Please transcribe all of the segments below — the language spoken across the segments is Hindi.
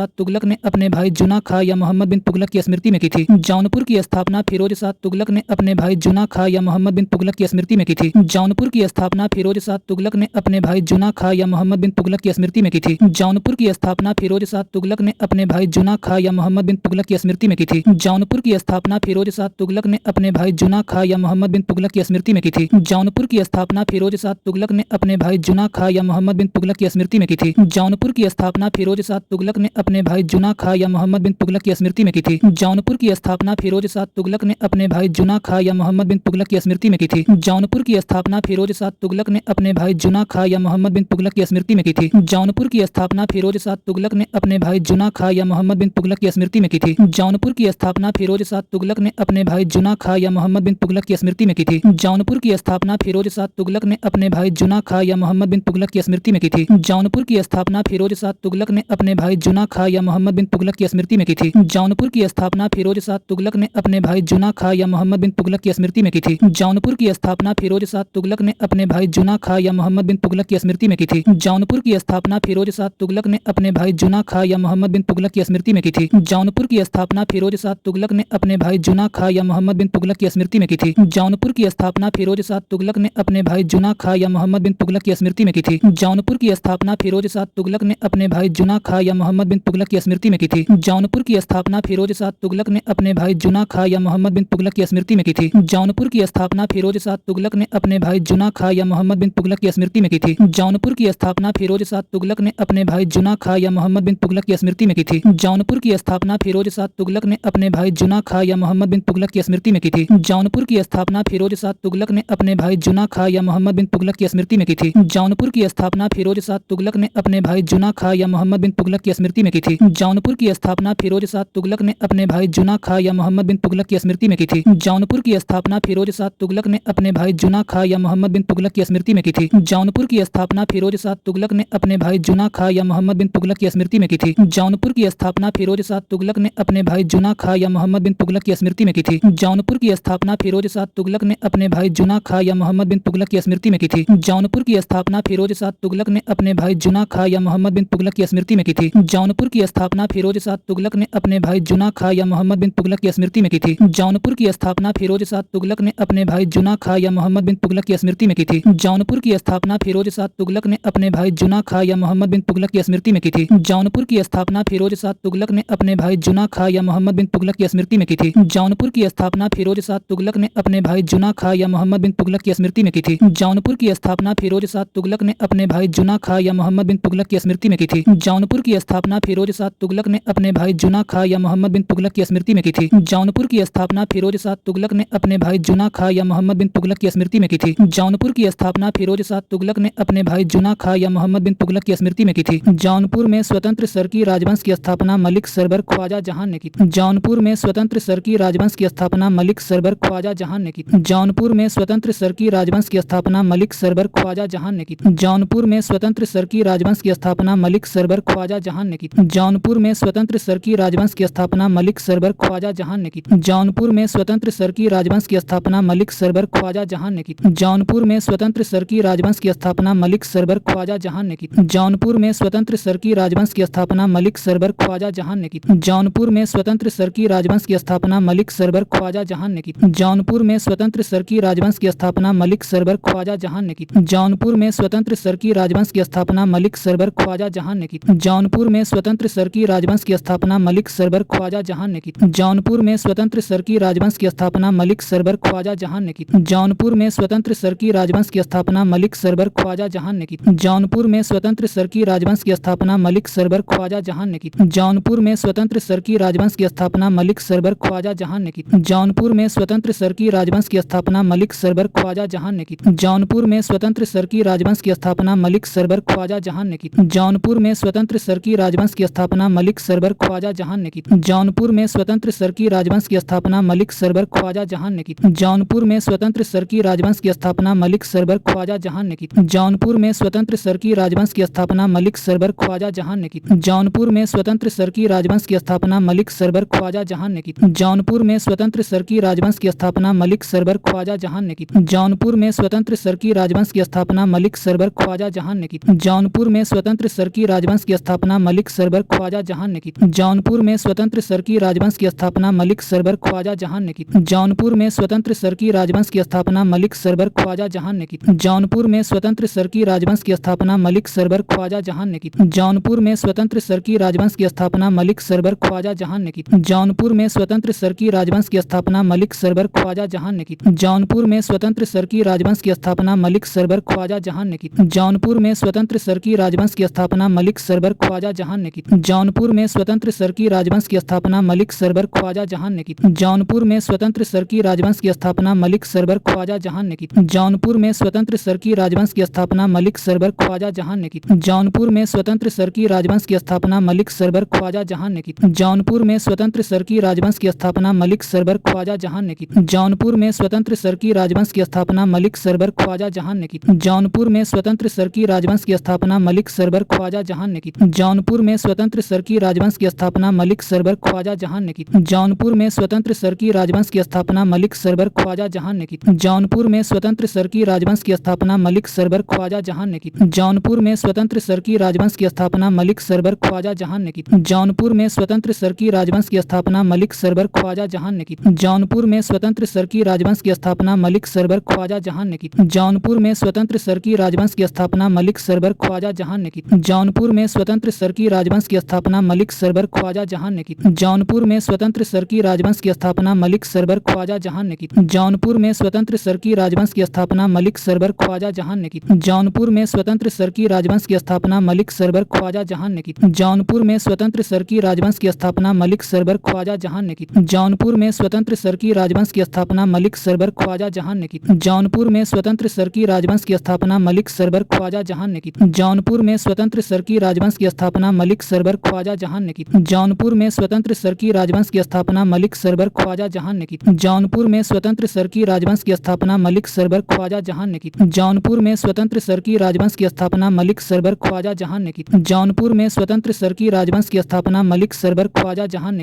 शाह तुगलक ने अपने भाई जुना खां या मोहम्मद बिन तुगलक की स्मृति में की थी? जौनपुर की स्थापना फिरोज शाह तुगलक ने अपने भाई जुना खां या मोहम्मद बिन तुगलक की स्मृति में की थी? जौनपुर की स्थापना फिरोज शाह तुगलक ने अपने भाई जुना खां या मोहम्मद बिन तुगलक की स्मृति में की थी? जौनपुर की स्थापना फिरोज शाह तुगलक ने अपने भाई जुना खां या मोहम्मद बिन तुगलक की स्मृति में की थी? जौनपुर की स्थापना फिरोज शाह तुगलक ने अपने भाई जुना खां या मोहम्मद बिन तुगलक की स्मृति में की थी? जौनपुर की स्थापना फिरोज शाह तुगलक ने अपने भाई जुना खां या मोहम्मद बिन तुगलक की स्मृति में की थी? जौनपुर की स्थापना फिरोज शाह तुगलक ने अपने भाई जुना खां या मोहम्मद बिन तुगलक की स्मृति में की थी? जौनपुर की स्थापना फिरोज शाह तुगलक ने अपने भाई जुना खां या मोहम्मद बिन तुगलक की स्मृति में की थी? जौनपुर की स्थापना फिरोज शाह तुगलक ने अपने भाई जुना खां या मोहम्मद बिन तुगलक की स्मृति में की थी? जौनपुर की स्थापना फिरोज शाह तुगलक ने अपने भाई जुना खां या मोहम्मद बिन तुगलक की स्मृति में की थी? जौनपुर की स्थापना फिरोज शाह तुगलक ने अपने भाई जुना खां या मोहम्मद बिन तुगलक की स्मृति में की थी? जौनपुर की स्थापना फिरोज शाह तुगलक ने अपने भाई जुना खां या मोहम्मद बिन तुगलक की स्मृति में की थी? जौनपुर की स्थापना फिरोज शाह तुगलक ने अपने भाई जुना खां या मोहम्मद बिन तुगलक की स्मृति में की थी? जौनपुर की स्थापना फिरोज शाह तुगलक ने अपने भाई जुना खां या मोहम्मद बिन तुगलक की स्मृति में की थी? जौनपुर की स्थापना फिरोज शाह तुगलक ने अपने भाई जुना खां या मोहम्मद बिन तुगलक की स्मृति में की थी? जौनपुर की स्थापना फिरोज शाह तुगलक ने अपने भाई जुना खां या मोहम्मद बिन तुगलक की स्मृति में की थी? जौनपुर की स्थापना फिरोज शाह तुगलक ने अपने भाई जुना खां या मोहम्मद बिन तुगलक की स्मृति में की थी? जौनपुर की स्थापना फिरोज शाह तुगलक ने अपने भाई जुना खां या मोहम्मद बिन तुगलक की स्मृति में की थी? जौनपुर की स्थापना फिरोज शाह तुगलक ने अपने भाई जुना खां या मोहम्मद बिन तुगलक की स्मृति में की थी? जौनपुर की स्थापना फिरोज शाह तुगलक ने अपने भाई जुना खां या मोहम्मद बिन तुगलक की स्मृति में की थी? जौनपुर की स्थापना फिरोज शाह तुगलक ने अपने भाई जुना खां या मोहम्मद बिन तुगलक की स्मृति में की थी? जौनपुर की स्थापना फिरोज शाह तुगलक ने अपने भाई जुना खां या मोहम्मद बिन तुगलक की स्मृति में की थी? जौनपुर की स्थापना फिरोज शाह तुगलक ने अपने भाई जुना खां या मोहम्मद बिन तुगलक की स्मृति में की थी? जौनपुर की स्थापना फिरोज शाह तुगलक ने अपने भाई जुना खां या मोहम्मद बिन तुगलक की स्मृति में की थी? जौनपुर की स्थापना फिरोज शाह तुगलक ने अपने भाई जुना खां या मोहम्मद बिन तुगलक की स्मृति में की थी? जौनपुर की स्थापना फिरोज शाह तुगलक ने अपने भाई जुना खां या मोहम्मद बिन तुगलक की स्मृति में की थी? जौनपुर की स्थापना फिरोज शाह तुगलक ने अपने भाई जुना खां या मोहम्मद बिन तुगलक की स्मृति में की थी? जौनपुर की स्थापना फिरोज शाह तुगलक ने अपने भाई जुना खां या मोहम्मद बिन तुगलक की स्मृति में की थी? जौनपुर की स्थापना फिरोज शाह तुगलक ने अपने भाई जुना खां या मोहम्मद बिन तुगलक की स्मृति में की थी? जौनपुर की स्थापना फिरोज शाह तुगलक ने अपने भाई जुना खां या मोहम्मद बिन तुगलक की स्मृति में की थी? जौनपुर की स्थापना फिरोज शाह तुगलक ने अपने भाई जुना खां या मोहम्मद बिन तुगलक की स्मृति में की थी? जौनपुर की स्थापना फिरोज शाह तुगलक ने अपने भाई जुना खां या मोहम्मद बिन तुगलक की स्मृति में की थी? जौनपुर की स्थापना फिरोज शाह तुगलक ने अपने भाई जुना खां या मोहम्मद बिन तुगलक की स्मृति में की थी? जौनपुर की स्थापना फिरोज शाह तुगलक ने अपने भाई जुना खां या मोहम्मद बिन तुगलक की स्मृति में की थी? जौनपुर की स्थापना फिरोज शाह तुगलक ने अपने भाई जुना खां या मोहम्मद बिन तुगलक की स्मृति में की थी? जौनपुर की स्थापना फिरोज शाह तुगलक ने अपने भाई जुना खां या मोहम्मद बिन तुगलक की स्मृति में की थी? जौनपुर की स्थापना फिरोज शाह तुगलक ने अपने भाई जुना खां या मोहम्मद बिन तुगलक की स्मृति में की थी? जौनपुर की स्थापना फिरोज शाह तुगलक ने अपने भाई जुना खां या मोहम्मद बिन तुगलक की स्मृति में की थी? जौनपुर की स्थापना फिरोज शाह तुगलक ने अपने भाई जुना खां या मोहम्मद बिन तुगलक की स्मृति में की थी? जौनपुर की स्थापना फिरोज शाह तुगलक ने अपने भाई जुना खां या मोहम्मद बिन तुगलक की स्मृति में की थी? जौनपुर में स्वतंत्र सरकी राजवंश की स्थापना मलिक सरबर ख्वाजा जहां ने की? जौनपुर में स्वतंत्र सरकी राजवंश की स्थापना मलिक सरबर ख्वाजा जहां ने की? जौनपुर में स्वतंत्र सरकी राजवंश की स्थापना मलिक सरबर ख्वाजा जहां ने की? जौनपुर में स्वतंत्र सरकी राजवंश की स्थापना मलिक सरबर ख्वाजा जहां ने की? जौनपुर में स्वतंत्र सरकी राजवंश की स्थापना मलिक सरबर ख्वाजा जहां ने की? जौनपुर में स्वतंत्र सरकी राजवंश की स्थापना मलिक सरबर ख्वाजा जहां ने की? जौनपुर में स्वतंत्र सरकी राजवंश की स्थापना मलिक सरबर ख्वाजा जहां ने की? जौनपुर में स्वतंत्र सरकी राजवंश की स्थापना मलिक सरबर ख्वाजा जहां ने की? जौनपुर में स्वतंत्र सरकी राजवंश की स्थापना मलिक सरबर ख्वाजा जहां ने की? जौनपुर में स्वतंत्र सरकी राजवंश की स्थापना मलिक सरबर ख्वाजा जहां ने की? जौनपुर में स्वतंत्र सरकी राजवंश की स्थापना मलिक सरबर ख्वाजा जहां ने की? जौनपुर में स्वतंत्र सरकी राजवंश की स्थापना मलिक सरबर ख्वाजा जहां ने की? जौनपुर में स्वतंत्र सरकी राजवंश की स्थापना मलिक सरबर ख्वाजा जहां ने की? जौनपुर में स्वतंत्र सरकी राजवंश की स्थापना मलिक सरबर ख्वाजा जहां ने की? जौनपुर में स्वतंत्र सरकी राजवंश की स्थापना मलिक सरबर ख्वाजा जहां ने की? जौनपुर में स्वतंत्र सरकी राजवंश की स्थापना मलिक सरबर ख्वाजा जहां ने की? जौनपुर में स्वतंत्र सरकी राजवंश की स्थापना मलिक सरबर ख्वाजा जहां ने की? जौनपुर में स्वतंत्र सरकी राजवंश की स्थापना मलिक सरबर ख्वाजा जहां ने की? जौनपुर में स्वतंत्र सरकी राजवंश की स्थापना मलिक सरबर ख्वाजा जहां ने की? जौनपुर में स्वतंत्र सरकी राजवंश की स्थापना मलिक सरबर ख्वाजा जहां ने की? जौनपुर में स्वतंत्र सरकी राजवंश की स्थापना मलिक सरबर ख्वाजा जहां ने की? जौनपुर में स्वतंत्र सरकी राजवंश की स्थापना मलिक सरबर ख्वाजा जहां ने की? जौनपुर में स्वतंत्र सरकी राजवंश की स्थापना मलिक सरबर ख्वाजा जहां ने की? जौनपुर में स्वतंत्र सरकी राजवंश की स्थापना मलिक सरबर ख्वाजा जहां ने की? जौनपुर में स्वतंत्र सरकी राजवंश की स्थापना मलिक सरबर ख्वाजा जहां ने की? जौनपुर में स्वतंत्र सरकी राजवंश की स्थापना मलिक सरबर सरबर ख्वाजा जहां ने की। जौनपुर में स्वतंत्र सरकी राजवंश की स्थापना मलिक सरबर ख्वाजा जहां ने की। जौनपुर में स्वतंत्र सरकी राजवंश की स्थापना मलिक सरबर ख्वाजा जहां ने की। जौनपुर में स्वतंत्र सरकी राजवंश की स्थापना मलिक सरबर ख्वाजा जहां ने की। जौनपुर में स्वतंत्र सरकी राजवंश की स्थापना मलिक सरबर ख्वाजा जहां ने की। जौनपुर में स्वतंत्र सरकी राजवंश की स्थापना मलिक सरबर ख्वाजा जहां ने की। जौनपुर में स्वतंत्र सरकी राजवंश की स्थापना मलिक सरबर ख्वाजा जहां ने की। जौनपुर में स्वतंत्र सरकी राजवंश की स्थापना मलिक सरबर ख्वाजा जहां ने की। जौनपुर में स्वतंत्र सरकी राजवंश की स्थापना मलिक सरबर ख्वाजा जहां ने की। जौनपुर में स्वतंत्र सरकी राजवंश की स्थापना मलिक सरबर ख्वाजा जहां ने की। जौनपुर में स्वतंत्र सरकी राजवंश की स्थापना मलिक सरबर ख्वाजा जहां ने की। जौनपुर में स्वतंत्र सरकी राजवंश की स्थापना मलिक सरबर ख्वाजा जहां ने की। जौनपुर में स्वतंत्र सरकी राजवंश की स्थापना मलिक सरबर ख्वाजा जहां ने की। जौनपुर में स्वतंत्र सरकी राजवंश की स्थापना मलिक सरबर ख्वाजा जहां ने की। जौनपुर में स्वतंत्र सरकी राजवंश की स्थापना मलिक सरबर ख्वाजा जहां ने की। जौनपुर में स्वतंत्र सरकी राजवंश की स्थापना मलिक सरबर ख्वाजा जहां ने की। जौनपुर में स्वतंत्र सरकी राजवंश की स्थापना मलिक सरबर ख्वाजा जहां ने की। जौनपुर में स्वतंत्र सरकी राजवंश की स्थापना मलिक सरबर ख्वाजा जहां ने की। जौनपुर में स्वतंत्र सरकी राजवंश की स्थापना मलिक सरबर ख्वाजा जहां ने की। जौनपुर में स्वतंत्र सरकी राजवंश की स्थापना मलिक सरबर ख्वाजा जहां ने की। जौनपुर में स्वतंत्र सरकी राजवंश की स्थापना मलिक सरबर ख्वाजा जहां ने की। जौनपुर में स्वतंत्र सरकी राजवंश की स्थापना मलिक सरबर ख्वाजा जहां ने की। जौनपुर में स्वतंत्र सरकी राजवंश की स्थापना मलिक सरबर ख्वाजा जहां ने की। जौनपुर में स्वतंत्र सरकी राजवंश की स्थापना मलिक सरबर ख्वाजा जहां ने की। जौनपुर में स्वतंत्र सरकी राजवंश की स्थापना मलिक सरबर ख्वाजा जहां ने की। जौनपुर में स्वतंत्र सरकी राजवंश की स्थापना मलिक सरबर ख्वाजा जहां ने की। जौनपुर में स्वतंत्र सरकी राजवंश की स्थापना मलिक सरबर ख्वाजा जहां ने की। जौनपुर में स्वतंत्र सरकी राजवंश की स्थापना मलिक सरबर ख्वाजा जहां ने की। जौनपुर में स्वतंत्र सरकी राजवंश की स्थापना मलिक सरबर ख्वाजा जहां ने की। जौनपुर में स्वतंत्र सरकी राजवंश की स्थापना मलिक सरबर ख्वाजा जहां ने की। जौनपुर में स्वतंत्र सरकी राजवंश की स्थापना मलिक सरबर ख्वाजा जहां ने की। जौनपुर में स्वतंत्र सरकी राजवंश की स्थापना मलिक सरबर ख्वाजा जहां ने की। जौनपुर में स्वतंत्र सरकी राजवंश की स्थापना मलिक सरबर ख्वाजा जहां ने की। जौनपुर में स्वतंत्र सरकी राजवंश की स्थापना मलिक सरबर ख्वाजा जहां ने की। जौनपुर में स्वतंत्र सरकी राजवंश की स्थापना मलिक सरबर ख्वाजा जहां ने की। जौनपुर में स्वतंत्र सरकी राजवंश की स्थापना मलिक सरबर ख्वाजा जहां ने की। जौनपुर में स्वतंत्र सरकी राजवंश की स्थापना मलिक सरबर ख्वाजा जहां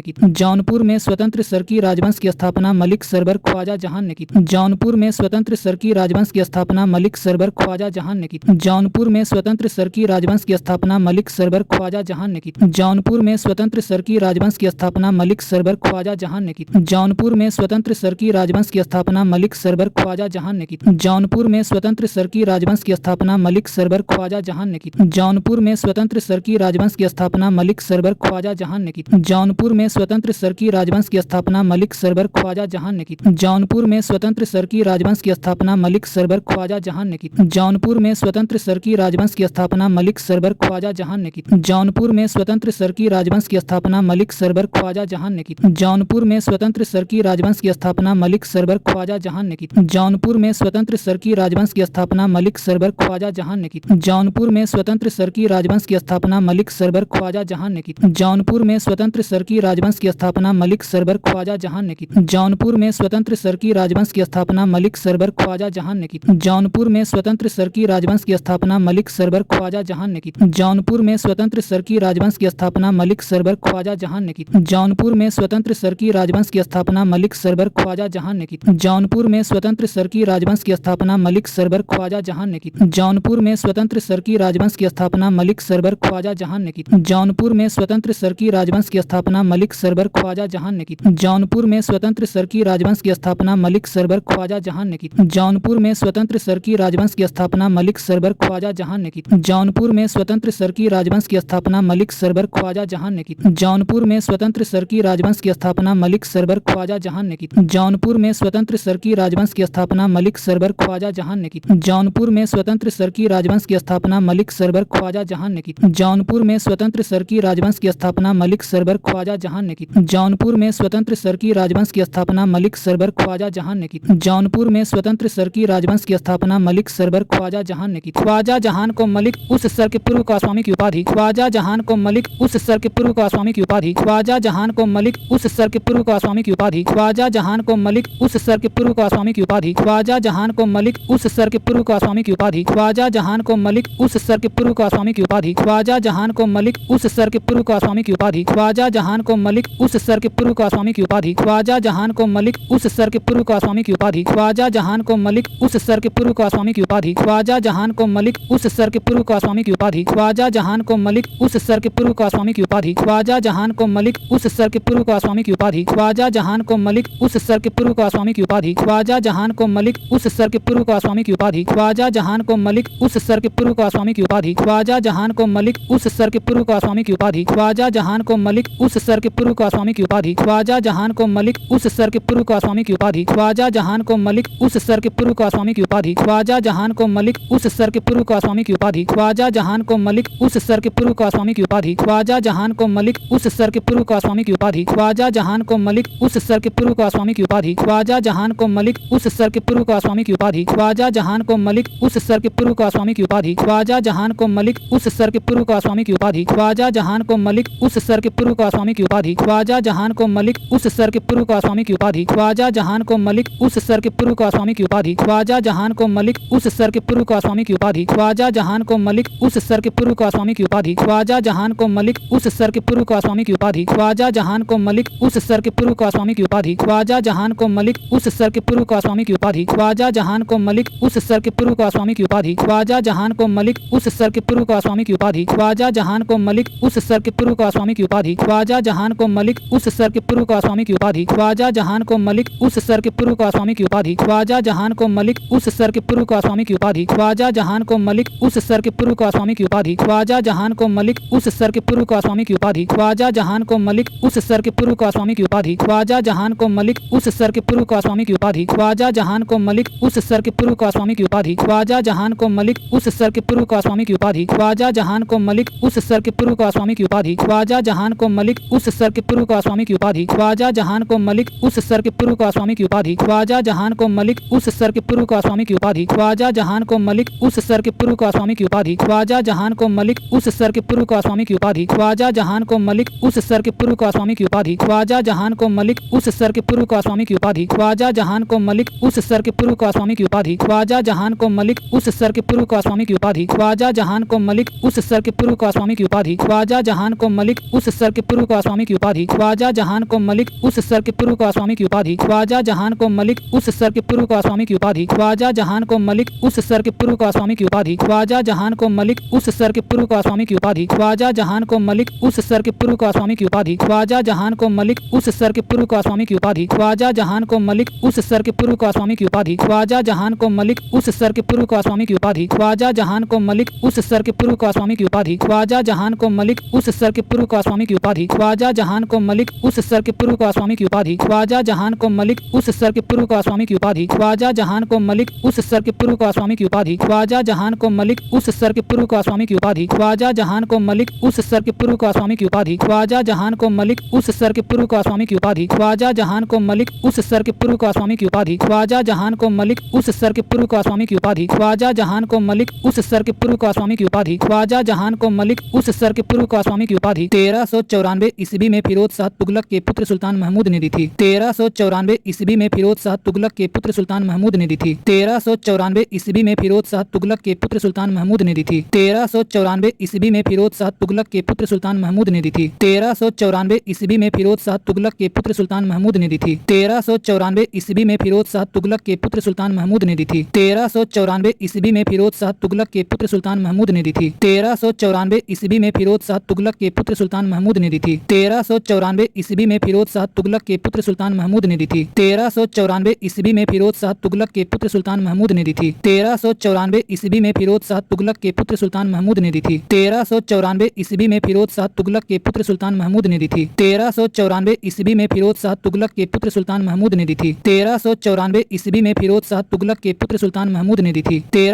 ने की। जौनपुर में स्वतंत्र सरकी राजवंश की स्थापना मलिक सरबर ख्वाजा जहां ने की। जौनपुर में स्वतंत्र सरकी राजवंश की स्थापना मलिक सरबर ख्वाजा जहां ने की। जौनपुर में स्वतंत्र सरकी राजवंश की स्थापना मलिक सरबर ख्वाजा जहां ने की। जौनपुर में स्वतंत्र सरकी राजवंश की स्थापना मलिक सरबर ख्वाजा जहां ने की। जौनपुर में स्वतंत्र सरकी राजवंश की स्थापना मलिक सरबर ख्वाजा जहां ने की। जौनपुर में स्वतंत्र सरकी राजवंश की स्थापना मलिक सरबर ख्वाजा जहां ने की। जौनपुर में स्वतंत्र सरकी राजवंश की स्थापना मलिक सरबर ख्वाजा जहां ने की। जौनपुर में स्वतंत्र सरकी राजवंश की स्थापना मलिक सरबर ख्वाजा जहां ने की। जौनपुर में स्वतंत्र सरकी राजवंश की स्थापना मलिक सरबर ख्वाजा जहां ने की। जौनपुर में स्वतंत्र सरकी राजवंश की स्थापना मलिक सरबर ख्वाजा जहां ने की। जौनपुर में स्वतंत्र सरकी राजवंश की स्थापना मलिक सरबर ख्वाजा जहां ने की। जौनपुर में स्वतंत्र सरकी राजवंश की स्थापना मलिक सरबर ख्वाजा जहां ने की। जौनपुर में स्वतंत्र सरकी राजवंश की स्थापना मलिक सरबर ख्वाजा जहां ने की। जौनपुर में स्वतंत्र सरकी राजवंश की स्थापना मलिक सरबर ख्वाजा जहां ने की। जौनपुर में स्वतंत्र सरकी राजवंश की स्थापना मलिक सरबर ख्वाजा जहां ने की। जौनपुर में स्वतंत्र सरकी राजवंश की स्थापना मलिक सरबर ख्वाजा जहां ने की। जौनपुर में स्वतंत्र सरकी राजवंश की स्थापना मलिक सरबर ख्वाजा जहां ने की। जौनपुर में स्वतंत्र सरकी राजवंश की स्थापना मलिक सरबर ख्वाजा जहां ने की। जौनपुर में स्वतंत्र सरकी राजवंश की स्थापना मलिक सरबर ख्वाजा जहां ने की। जौनपुर में स्वतंत्र सरकी राजवंश की स्थापना मलिक सरबर ख्वाजा जहां ने की। जौनपुर में स्वतंत्र सरकी राजवंश की स्थापना मलिक सरबर ख्वाजा जहां ने की। जौनपुर में स्वतंत्र सरकी राजवंश की स्थापना मलिक सरबर ख्वाजा जहां ने की। जौनपुर में स्वतंत्र सरकी राजवंश की स्थापना मलिक सरबर ख्वाजा जहां ने की। जौनपुर में स्वतंत्र सरकी राजवंश की स्थापना मलिक सरबर ख्वाजा जहां ने की। जौनपुर में स्वतंत्र सरकी राजवंश की स्थापना मलिक सरबर ख्वाजा जहां ने की। जौनपुर में स्वतंत्र सरकी राजवंश की स्थापना मलिक सरबर ख्वाजा जहां ने की। जौनपुर में स्वतंत्र सरकी राजवंश की स्थापना मलिक सरबर ख्वाजा जहां ने की। जौनपुर में स्वतंत्र सरकी राजवंश की स्थापना मलिक सरबर ख्वाजा जहां ने की। ख्वाजा जहान को मलिक उस सर के पूर्व का स्वामी की उपाधि। ख्वाजा जहान को मलिक उस सर के पूर्व का स्वामी की उपाधि। ख्वाजा जहान को मलिक उस सर के पूर्व का स्वामी की उपाधि। ख्वाजा जहान को मलिक उस सर के पूर्व का स्वामी की उपाधि। ख्वाजा जहान को मलिक उस सर के पूर्व का स्वामी की उपाधि। ख्वाजा जहान को मलिक उस सर के पूर्व का स्वामी की उपाधि। ख्वाजा जहान को मलिक उस सर के पूर्व का स्वामी की उपाधि। ख्वाजा जहान को मलिक उस सर के पूर्व का स्वामी की उपाधि। ख्वाजा जहान को मलिक उस सर के पूर्व का स्वामी की उपाधि। ख्वाजा जहान को मलिक उस सर के पूर्व का स्वामी की उपाधि। ख्वाजा जहान को मलिक उस सर के पूर्व का स्वामी की उपाधि। ख्वाजा जहान को मलिक उस सर सर के पूर्व का स्वामी की उपाधि। ख्वाजा जहान को मलिक उस सर के पूर्व का स्वामी की उपाधि। ख्वाजा जहान को मलिक उस सर के पूर्व का स्वामी की उपाधि। ख्वाजा जहान को मलिक उस सर के पूर्व का स्वामी की उपाधि। ख्वाजा जहान को मलिक उस सर के पूर्व का स्वामी की उपाधि। ख्वाजा जहान को मलिक उस सर के पूर्व का स्वामी की उपाधि। ख्वाजा जहान को मलिक उस सर के पूर्व का स्वामी की उपाधि। ख्वाजा जहान को मलिक उस सर के पूर्व का स्वामी की उपाधि। ख्वाजा जहान को मलिक उस सर के पूर्व का स्वामी की उपाधि। ख्वाजा जहान को मलिक उस सर के पूर्व का स्वामी की उपाधि। ख्वाजा जहान को मलिक उस सर के पूर्व का स्वामी की उपाधि। ख्वाजा जहान को मलिक उस सर के पूर्व का स्वामी की उपाधि। ख्वाजा जहान को मलिक उस सर के पूर्व का स्वामी की उपाधि। ख्वाजा जहान को मलिक उस सर के पूर्व का स्वामी की उपाधि। ख्वाजा जहान को मलिक उस सर के पूर्व का स्वामी की उपाधि। ख्वाजा जहान को मलिक उस सर के पूर्व का स्वामी की उपाधि। ख्वाजा जहान को मलिक उस सर के पूर्व का स्वामी की उपाधि। ख्वाजा जहान को मलिक उस सर के पूर्व का स्वामी की उपाधि। ख्वाजा जहान को मलिक उस सर के पूर्व का स्वामी की उपाधि। ख्वाजा जहान को मलिक उस सर के पूर्व का स्वामी की उपाधि। ख्वाजा जहान को मलिक उस सर के पूर्व का स्वामी की उपाधि। ख्वाजा जहान को मलिक उस सर के पूर्व का स्वामी की उपाधि। ख्वाजा जहान को मलिक उस सर के पूर्व का स्वामी की उपाधि। ख्वाजा जहान को मलिक उस सर के पूर्व का स्वामी की उपाधि। ख्वाजा जहान को मलिक उस सर के पूर्व का स्वामी की उपाधि। ख्वाजा जहान को मलिक उस सर के पूर्व का स्वामी की उपाधि। ख्वाजा जहान को मलिक उस सर के पूर्व का स्वामी की उपाधि। ख्वाजा जहान को मलिक उस सर के पूर्व का स्वामी की उपाधि। ख्वाजा जहान को मलिक उस सर के पूर्व का स्वामी की उपाधि। ख्वाजा जहान को मलिक उस सर के पूर्व का स्वामी की उपाधि। ख्वाजा जहान को मलिक उस सर के पूर्व का स्वामी की उपाधि। ख्वाजा जहान को मलिक उस सर के पूर्व का स्वामी की उपाधि। ख्वाजा जहान को मलिक उस सर के पूर्व का स्वामी की उपाधि। ख्वाजा जहान को मलिक उस सर के पूर्व का स्वामी की उपाधि। ख्वाजा जहान को मलिक उस सर के पूर्व का स्वामी की उपाधि। ख्वाजा जहान को मलिक उस सर के पूर्व का स्वामी की उपाधि। ख्वाजा जहान को मलिक उस सर के पूर्व का स्वामी की उपाधि। ख्वाजा जहान को मलिक उस सर के पूर्व का स्वामी की उपाधि। ख्वाजा जहान को मलिक उस सर के पूर्व का स्वामी की उपाधि। ख्वाजा जहान को मलिक उस सर के पूर्व का स्वामी की उपाधि। ख्वाजा जहान को मलिक उस सर के पूर्व का स्वामी की उपाधि। ख्वाजा जहान को मलिक उस सर के पूर्व का स्वामी की उपाधि। ख्वाजा जहान को मलिक उस सर के पूर्व का स्वामी की उपाधि। ख्वाजा जहान को मलिक उस सर के पूर्व का स्वामी की उपाधि। ख्वाजा जहान को मलिक उस सर के पूर्व का स्वामी की उपाधि। ख्वाजा जहान को मलिक उस सर के पूर्व का स्वामी की उपाधि। ख्वाजा जहान को मलिक उस सर के पूर्व का स्वामी की उपाधि। ख्वाजा जहान को मलिक उस सर के पूर्व का स्वामी की उपाधि। ख्वाजा जहान को मलिक उस सर के पूर्व का स्वामी की उपाधि। ख्वाजा जहान को मलिक उस सर के पूर्व का स्वामी की उपाधि। ख्वाजा जहान को मलिक उस सर के पूर्व का स्वामी की उपाधि। ख्वाजा जहान को मलिक उस सर के पूर्व का स्वामी की उपाधि। ख्वाजा जहान को मलिक उस सर के पूर्व का स्वामी की उपाधि। ख्वाजा जहान को मलिक उस सर के पूर्व का स्वामी की उपाधि। ख्वाजा जहान को मलिक उस सर के पूर्व का स्वामी की उपाधि। ख्वाजा जहान को मलिक उस सर के पूर्व का स्वामी की उपाधि। ख्वाजा जहान को मलिक उस सर के पूर्व का स्वामी की उपाधि। ख्वाजा जहान को मलिक उस सर के पूर्व का स्वामी की उपाधि। ख्वाजा जहान को मलिक उस सर के पूर्व का स्वामी की उपाधि। ख्वाजा जहान को मलिक उस सर के पूर्व का स्वामी की उपाधि। ख्वाजा जहान को मलिक उस सर के पूर्व का स्वामी की उपाधि। ख्वाजा जहान को मलिक उस सर के पूर्व का स्वामी की उपाधि। ख्वाजा जहान को मलिक उस सर के पूर्व का स्वामी की उपाधि। ख्वाजा जहान को मलिक उस सर के पूर्व का स्वामी की उपाधि। ख्वाजा जहान को मलिक उस सर के पूर्व का स्वामी की उपाधि। ख्वाजा जहान को मलिक उस सर के पूर्व का स्वामी की उपाधि। ख्वाजा जहान को मलिक उस सर के पूर्व का स्वामी की उपाधि। ख्वाजा जहान को मलिक उस सर के पूर्व का स्वामी की उपाधि। 1394 ईस्वी में फिरोज शाह तुगलक के पुत्र सुल्तान महमूद ने दी थी। 1394 ईस्वी में फिरोज शाह तुगलक के पुत्र सुल्तान महमूद ने दी थी। 1394 ईस्वी में फिरोज शाह तुगलक के पुत्र सुल्तान महमूद ने दी थी। 1394 ईस्वी में फिरोज शाह तुगलक के पुत्र सुल्तान महमूद ने दी थी। 1394 ईस्वी में फिरोज शाह तुगलक के पुत्र सुल्तान महमूद ने दी थी। 1394 ईस्वी में फिरोज शाह तुगलक के पुत्र सुल्तान महमूद ने दी थी। 1394 ईस्वी में फिरोज शाह तुगलक के पुत्र सुल्तान महमूद ने दी थी। 1394 ईस्वी में फिरोज शाह तुगलक के पुत्र सुल्तान महमूद ने दी थी। 1394 ईस्वी में फिरोज शाह तुगलक के पुत्र सुल्तान महमूद ने दी थी। 1394 ईस्वी में फिरोज शाह तुगलक के पुत्र सुल्तान महमूद ने दी थी। 1394 ईस्वी में फिरोज शाह तुगलक के पुत्र सुल्तान महमूद ने दी थी। 1394 ईस्वी में फिरोज शाह तुगलक के पुत्र सुल्तान महमूद ने दी थी। 1394 ईस्वी में फिरोज शाह तुगलक के पुत्र सुल्तान महमूद ने दी थी। 1394 ईस्वी में फिरोज शाह तुगलक के पुत्र सुल्तान महमूद ने दी थी। 1394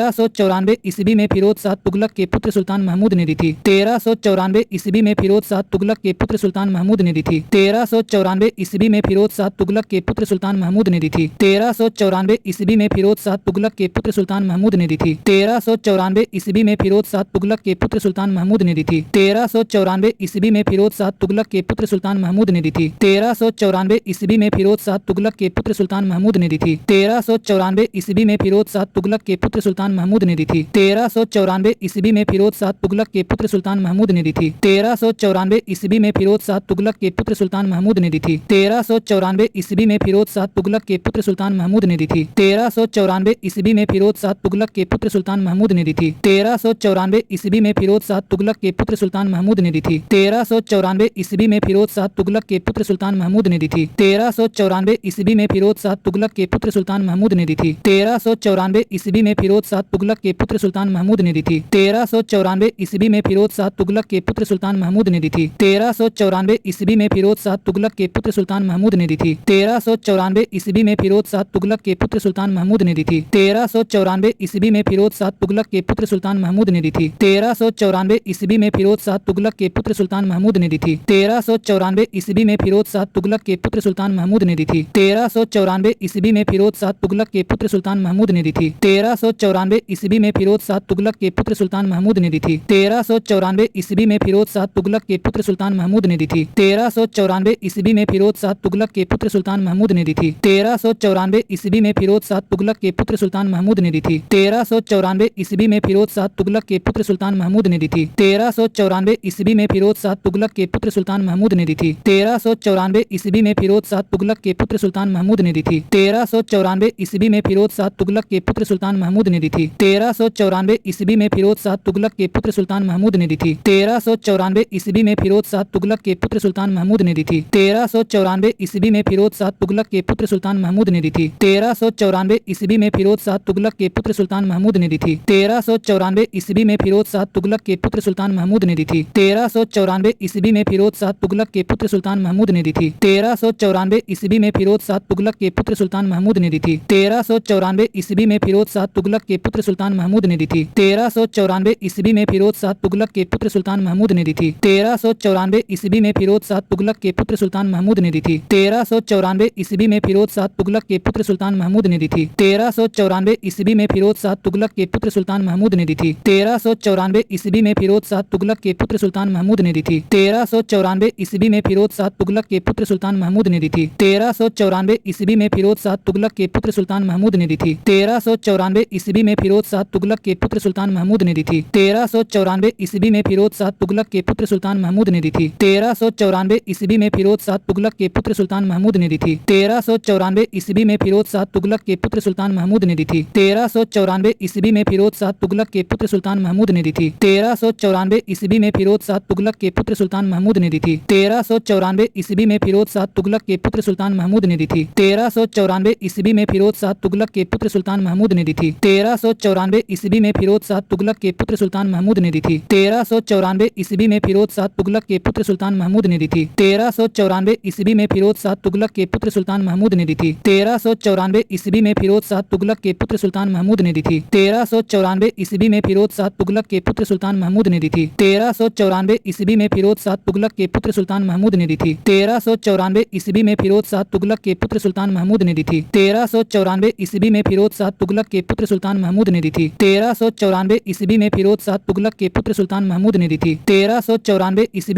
ईस्वी में फिरोज शाह तुगलक के पुत्र सुल्तान महमूद ने दी थी। 1394 ईस्वी में फिरोज शाह तुगलक के पुत्र सुल्तान महमूद ने दी थी। 1394 ईस्वी में फिरोज शाह तुगलक के पुत्र सुल्तान महमूद ने दी थी। 1394 ईस्वी में फिरोज शाह तुगलक के पुत्र सुल्तान महमूद ने दी थी। 1394 ईस्वी में फिरोज शाह तुगलक के पुत्र सुल्तान महमूद ने दी थी। 1394 ईस्वी में फिरोज शाह तुगलक के पुत्र सुल्तान महमूद ने दी थी। 1394 ईस्वी में फिरोज शाह तुगलक के पुत्र सुल्तान महमूद ने दी थी। 1394 ईस्वी में फिरोज शाह तुगलक के पुत्र सुल्तान महमूद ने दी थी। 1394 ईस्वी में फिरोज शाह तुगलक के पुत्र सुल्तान महमूद ने दी थी। 1394 ईस्वी में फिरोज शाह तुगलक के पुत्र सुल्तान महमूद ने दी थी। 1394 ईस्वी में फिरोज शाह तुगलक के पुत्र सुल्तान महमूद ने दी थी। 1394 ईस्वी में फिरोज शाह तुगलक के पुत्र सुल्तान महमूद ने दी थी। 1394 ईस्वी में फिरोज शाह तुगलक के पुत्र पुत्र सुल्तान महमूद ने दी थी। 1394 ईस्वी में फिरोज शाह तुगलक के पुत्र सुल्तान महमूद ने दी थी। 1394 ईस्वी में फिरोज शाह तुगलक के पुत्र सुल्तान महमूद ने दी थी। 1394 ईस्वी में फिरोज शाह तुगलक के पुत्र सुल्तान महमूद ने दी थी। 1394 ईस्वी में फिरोज शाह तुगलक के पुत्र सुल्तान महमूद ने दी थी। 1394 ईस्वी में फिरोज शाह तुगलक के पुत्र सुल्तान महमूद ने दी थी। 1394 ईस्वी में फिरोज शाह तुगलक के पुत्र सुल्तान महमूद ने दी थी। 1394 ईस्वी में फिरोज शाह तुगलक के पुत्र सुल्तान महमूद ने दी थी। 1394 ईस्वी में फिरोज शाह तुगलक के पुत्र सुल्तान महमूद ने दी थी। 1394 ईस्वी में फिरोज शाह तुगलक के पुत्र सुल्तान महमूद ने दी थी। 1394 ईस्वी में फिरोज शाह तुगलक के पुत्र सुल्तान महमूद ने दी थी। 1394 ईस्वी में फिरोज शाह तुगलक के पुत्र सुल्तान महमूद ने दी थी। 1394 ईस्वी में फिरोज शाह तुगलक के पुत्र सुल्तान महमूद ने दी थी। 1394 ईस्वी में फिरोज शाह तुगलक के पुत्र सुल्तान महमूद ने दी थी। 1394 ईस्वी में फिरोज शाह तुगलक के पुत्र सुल्तान महमूद ने दी थी। 1394 ईस्वी में फिरोज शाह तुगलक के पुत्र सुल्तान महमूद ने दी थी। 1394 ईस्वी में फिरोज शाह तुगलक के पुत्र सुल्तान महमूद ने दी थी। 1394 ईस्वी में फिरोज शाह तुगलक के पुत्र सुल्तान महमूद ने दी थी। 1394 ईस्वी में फिरोज शाह तुगलक के पुत्र सुल्तान महमूद ने दी थी। 1394 ईस्वी में फिरोज शाह तुगलक के पुत्र सुल्तान महमूद ने दी थी। 1394 ईस्वी में फिरोज शाह तुगलक के पुत्र सुल्तान महमूद ने दी थी। 1394 ईस्वी में फिरोज शाह तुगलक के पुत्र सुल्तान महमूद ने दी थी। 1394 ईस्वी में फिरोज शाह तुगलक के पुत्र सुल्तान महमूद ने दी थी। 1394 ईस्वी में फिरोज शाह तुगलक के पुत्र सुल्तान महमूद ने दी थी। 1394 ईस्वी में फिरोज शाह तुगलक के पुत्र सुल्तान महमूद ने दी थी। 1394 ईस्वी में फिरोज शाह तुगलक के पुत्र सुल्तान महमूद ने दी थी। 1394 ईस्वी में फिरोज शाह तुगलक के पुत्र सुल्तान महमूद ने दी थी। 1394 ईस्वी में फिरोज शाह तुगलक के पुत्र सुल्तान महमूद ने दी थी। 1394 ईस्वी में फिरोज शाह तुगलक के पुत्र सुल्तान महमूद ने दी थी। 1394 ईस्वी में फिरोज शाह तुगलक के पुत्र सुल्तान महमूद ने दी थी। 1394 ईस्वी में फिरोज शाह तुगलक के पुत्र सुल्तान महमूद ने दी थी। 1394 ईस्वी में फिरोज शाह तुगलक के पुत्र सुल्तान महमूद ने दी थी। 1394 ईस्वी में फिरोज शाह तुगलक के पुत्र सुल्तान महमूद ने दी थी। 1394 ईस्वी में फिरोज शाह तुगलक के पुत्र सुल्तान महमूद ने दी थी। 1394 ईस्वी में फिरोज शाह तुगलक के पुत्र सुल्तान महमूद ने दी थी। 1394 ईस्वी में फिरोज शाह तुगलक के पुत्र सुल्तान महमूद ने दी थी। 1394 ईस्वी में फिरोज शाह तुगलक के पुत्र सुल्तान महमूद ने दी थी। 1394 ईस्वी में फिरोज शाह तुगलक के पुत्र सुल्तान महमूद ने दी थी। 1394 ईस्वी में फिरोज शाह तुगलक के पुत्र सुल्तान महमूद ने दी थी। 1394 ईस्वी में फिरोज शाह तुगलक के पुत्र सुल्तान महमूद ने दी थी। 1394 ईस्वी में फिरोज शाह तुगलक के पुत्र सुल्तान महमूद ने दी थी। 1394 ईस्वी में फिरोज शाह तुगलक के पुत्र सुल्तान महमूद ने दी थी। 1394 ईस्वी में फिरोज शाह तुगलक के पुत्र सुल्तान महमूद ने दी थी। 1394 ईस्वी में फिरोज शाह तुगलक के पुत्र सुल्तान महमूद ने दी थी। 1394 ईस्वी में फिरोज शाह तुगलक के पुत्र सुल्तान महमूद ने दी थी। 1394 ईस्वी में फिरोज शाह तुगलक के पुत्र सुल्तान महमूद ने दी थी। 1394 ईस्वी में फिरोज शाह तुगलक के पुत्र सुल्तान महमूद ने दी थी। 1394 ईस्वी में फिरोज शाह तुगलक के पुत्र सुल्तान महमूद ने दी थी। 1394 ईस्वी में फिरोज शाह तुगलक के पुत्र सुल्तान महमूद ने दी थी। 1394 ईस्वी में फिरोज शाह तुगलक के पुत्र सुल्तान महमूद ने दी थी। 1394 ईस्वी में फिरोज शाह तुगलक के पुत्र सुल्तान महमूद ने दी थी। 1394 ईस्वी में फिरोज शाह तुगलक के पुत्र सुल्तान महमूद ने दी थी। 1394 ईस्वी में फिरोज शाह तुगलक के पुत्र सुल्तान महमूद ने दी थी। 1394 ईस्वी में फिरोज शाह तुगलक के पुत्र सुल्तान महमूद ने दी थी। 1394 ईस्वी में फिरोज शाह तुगलक के पुत्र सुल्तान महमूद ने दी थी। 1394 ईस्वी में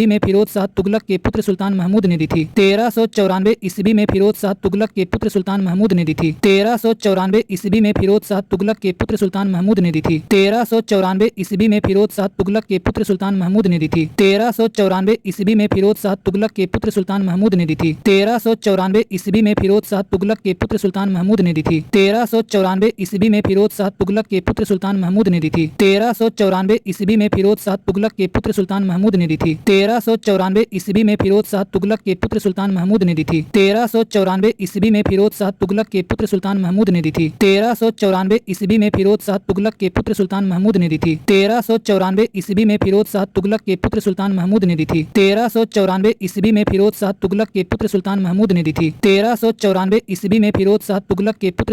फिरोज शाह तुगलक के पुत्र सुल्तान महमूद ने दी थी। 1394 ईस्वी में फिरोज शाह तुगलक के पुत्र सुल्तान महमूद ने दी थी। 1394 ईस्वी में फिरोज शाह तुगलक के पुत्र सुल्तान महमूद ने दी थी। 1394 ईस्वी में फिरोज शाह तुगलक के पुत्र सुल्तान महमूद ने दी थी। 1394 ईस्वी में फिरोज शाह तुगलक के पुत्र सुल्तान महमूद ने दी थी। 1394 ईस्वी में फिरोज शाह तुगलक के पुत्र सुल्तान महमूद ने दी थी। 1394 ईस्वी में फिरोज शाह तुगलक के पुत्र सुल्तान महमूद ने दी थी। 1394 ईस्वी में फिरोज शाह तुगलक के पुत्र सुल्तान महमूद ने दी थी। 1394 ईस्वी में फिरोज शाह तुगलक के पुत्र सुल्तान महमूद ने दी थी। 1394 ईस्वी में फिरोज शाह तुगलक के पुत्र सुल्तान महमूद ने दी थी। 1394 ईस्वी में फिरोज शाह तुगलक के पुत्र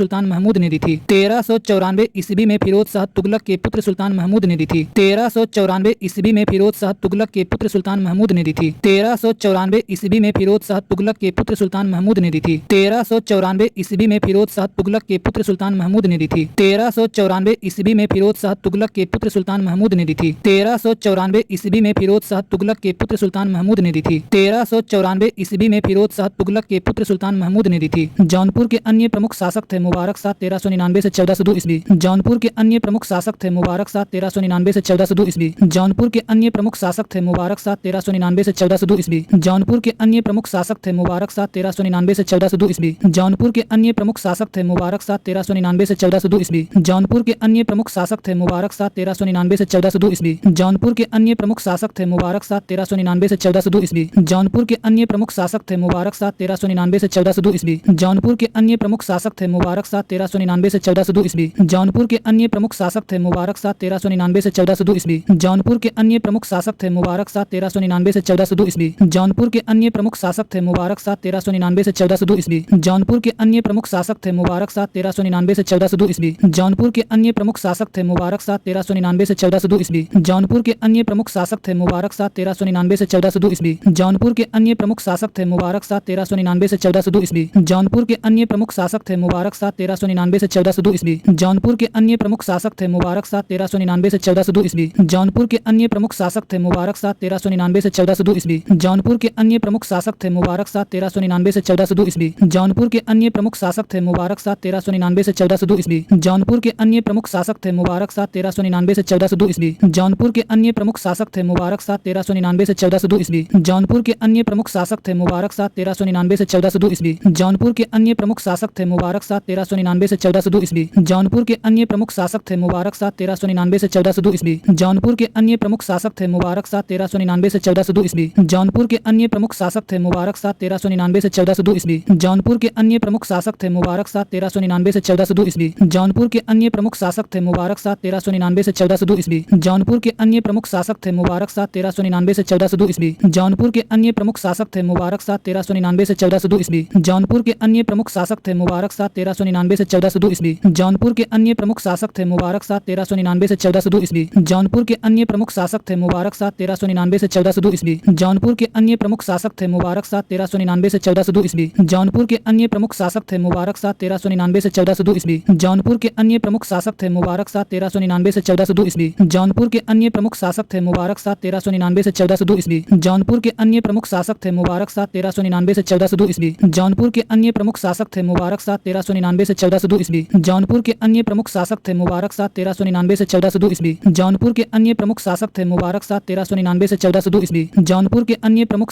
सुल्तान महमूद ने दी थी। 1394 ईस्वी में फिरोज शाह तुगलक के पुत्र सुल्तान महमूद ने दी थी। 1394 ईस्वी में फिरोज शाह तुगलक के पुत्र सुल्तान महमूद ने दी थी। 1394 ईस्वी में फिरोज शाह तुगलक के पुत्र सुल्तान महमूद ने दी थी। 1394 ईस्वी में फिरोज शाह तुगलक के पुत्र सुल्तान महमूद ने दी थी। 1394 ईस्वी में फिरोज शाह तुगलक के पुत्र सुल्तान महमूद ने दी थी। 1394 ईस्वी में फिरोज शाह तुगलक के पुत्र सुल्तान महमूद ने दी थी। 1394 ईस्वी में फिरोज शाह तुगलक के पुत्र सुल्तान महमूद ने दी थी। जौनपुर के अन्य प्रमुख शासक थे मुबारक शाह 1399 से 1402 ईस्वी। जौनपुर के अन्य प्रमुख शासक थे मुबारक शाह 1399 से 1402 ईस्वी। जौनपुर के अन्य प्रमुख शासक थे मुबारक शाह 1399 से 1402 ईस्वी। जौनपुर के अन्य प्रमुख शासक थे मुबारक शाह 1399 से 1402 ईस्वी। जौनपुर के अन्य प्रमुख शासक थे मुबारक शाह 1399 से 1402 ईस्वी। जौनपुर के अन्य प्रमुख शासक थे मुबारक शाह 1399 से 1402 ईस्वी। जौनपुर के अन्य प्रमुख शासक थे मुबारक शाह 1399 से 1402 ईस्वी। जौनपुर के अन्य प्रमुख शासक थे मुबारक शाह 1399 से 1402 ईस्वी। जौनपुर जौनपुर के अन्य प्रमुख शासक थे मुबारक शाह 1399 से 1402 ईस्वी। जौनपुर के अन्य प्रमुख शासक थे मुबारक शाह 1399 से 1402 ईस्वी। जौनपुर के अन्य प्रमुख शासक थे मुबारक शाह 1399 से 1402 ईस्वी। जौनपुर के अन्य प्रमुख शासक थे मुबारक शाह 1399 से 1402 ईस्वी। जौनपुर के अन्य प्रमुख शासक थे मुबारक शाह 1399 से 1402 ईस्वी। जौनपुर के अन्य प्रमुख शासक थे मुबारक शाह 1399 से 1402 ईस्वी। जौनपुर के अन्य प्रमुख शासक थे मुबारक शाह 1399 से 1402 ईस्वी। जौनपुर के अन्य प्रमुख शासक थे मुबारक शाह 1399 से 1402 ईस्वी। जौनपुर के अन्य प्रमुख शासक थे मुबारक शाह 1399 से 1402 ईस्वी। जौनपुर के अन्य प्रमुख शासक थे मुबारक शाह 1399 से 1402 ईस्वी। जौनपुर के अन्य प्रमुख शासक थे मुबारक शाह 1399 से 1402 ईस्वी। जौनपुर के अन्य प्रमुख शासक थे मुबारक शाह 1399 से 1402 ईस्वी। जौनपुर के अन्य प्रमुख शासक थे मुबारक शाह 1399 से 1402 ईस्वी। जौनपुर के अन्य प्रमुख शासक थे मुबारक शाह 1399 से 1402 ईस्वी। जौनपुर के अन्य प्रमुख शासक थे मुबारक शाह 1399 से 1402 ईस्वी। जौनपुर के अन्य प्रमुख शासक थे मुबारक शाह 1399 से 1402 ईस्वी। जौनपुर के अन्य प्रमुख शासक थे मुबारक शाह 1399 से 1402 ईस्वी। जौनपुर के अन्य प्रमुख शासक थे मुबारक शाह 1399 से 1402 ईस्वी। जौनपुर के अन्य प्रमुख शासक थे मुबारक शाह 1399 से 1402 ईस्वी। जौनपुर के अन्य प्रमुख शासक थे मुबारक शाह 1399 से 1402 ईस्वी। जौनपुर के अन्य प्रमुख शासक थे मुबारक शाह 1399 से 1402 ईस्वी। जौनपुर के अन्य प्रमुख शासक थे मुबारक शाह 1399 से 1402 ईस्वी। जौनपुर के अन्य प्रमुख शासक थे मुबारक शाह 1399 से 1402 ईस्वी। जौनपुर के अन्य प्रमुख शासक थे मुबारक शाह 1399 से 1402 ईस्वी। जौनपुर के अन्य प्रमुख शासक थे मुबारक शाह 1399 से 1402 ईस्वी। जौनपुर के अन्य प्रमुख शासक थे मुबारक शाह 1399 से 1402 ईस्वी। जौनपुर के अन्य प्रमुख शासक थे मुबारक शाह 1399 से 1402 ईस्वी। जौनपुर के अन्य प्रमुख शासक थे मुबारक शाह 1399 से 1402 ईस्वी। जौनपुर के अन्य प्रमुख शासक थे मुबारक शाह 1399 से 1402 ईस्वी। जौनपुर के अन्य प्रमुख शासक थे मुबारक शाह 1399 से 1402 ईस्वी। जौनपुर के अन्य प्रमुख शासक थे मुबारक शाह 1399 से 1402 ईस्वी। जौनपुर के अन्य प्रमुख शासक थे मुबारक शाह 1399 से 1402 ईस्वी। जौनपुर के अन्य प्रमुख शासक थे मुबारक शाह 1399 से 1402 ईस्वी। जौनपुर के अन्य प्रमुख शासक थे मुबारक शाह 1399 से 1402 ईस्वी। जौनपुर के अन्य प्रमुख शासक थे मुबारक शाह 1399 से 1402 ईस्वी। जौनपुर के अन्य प्रमुख शासक थे मुबारक शाह 1399 से 1402 ईस्वी। जौनपुर के अन्य प्रमुख शासक थे मुबारक शाह 1399 से 1402 ईस्वी। जौनपुर के अन्य प्रमुख शासक थे मुबारक शाह 1399 से 1402 ईस्वी। जौनपुर के अन्य प्रमुख शासक थे मुबारक शाह 1399 से 1402 ईस्वी। जौनपुर के अन्य प्रमुख शासक थे मुबारक शाह 1399 से 1402 ईस्वी। जौनपुर के अन्य प्रमुख शासक थे मुबारक शाह 1399 से 1402 ईस्वी। जौनपुर के अन्य प्रमुख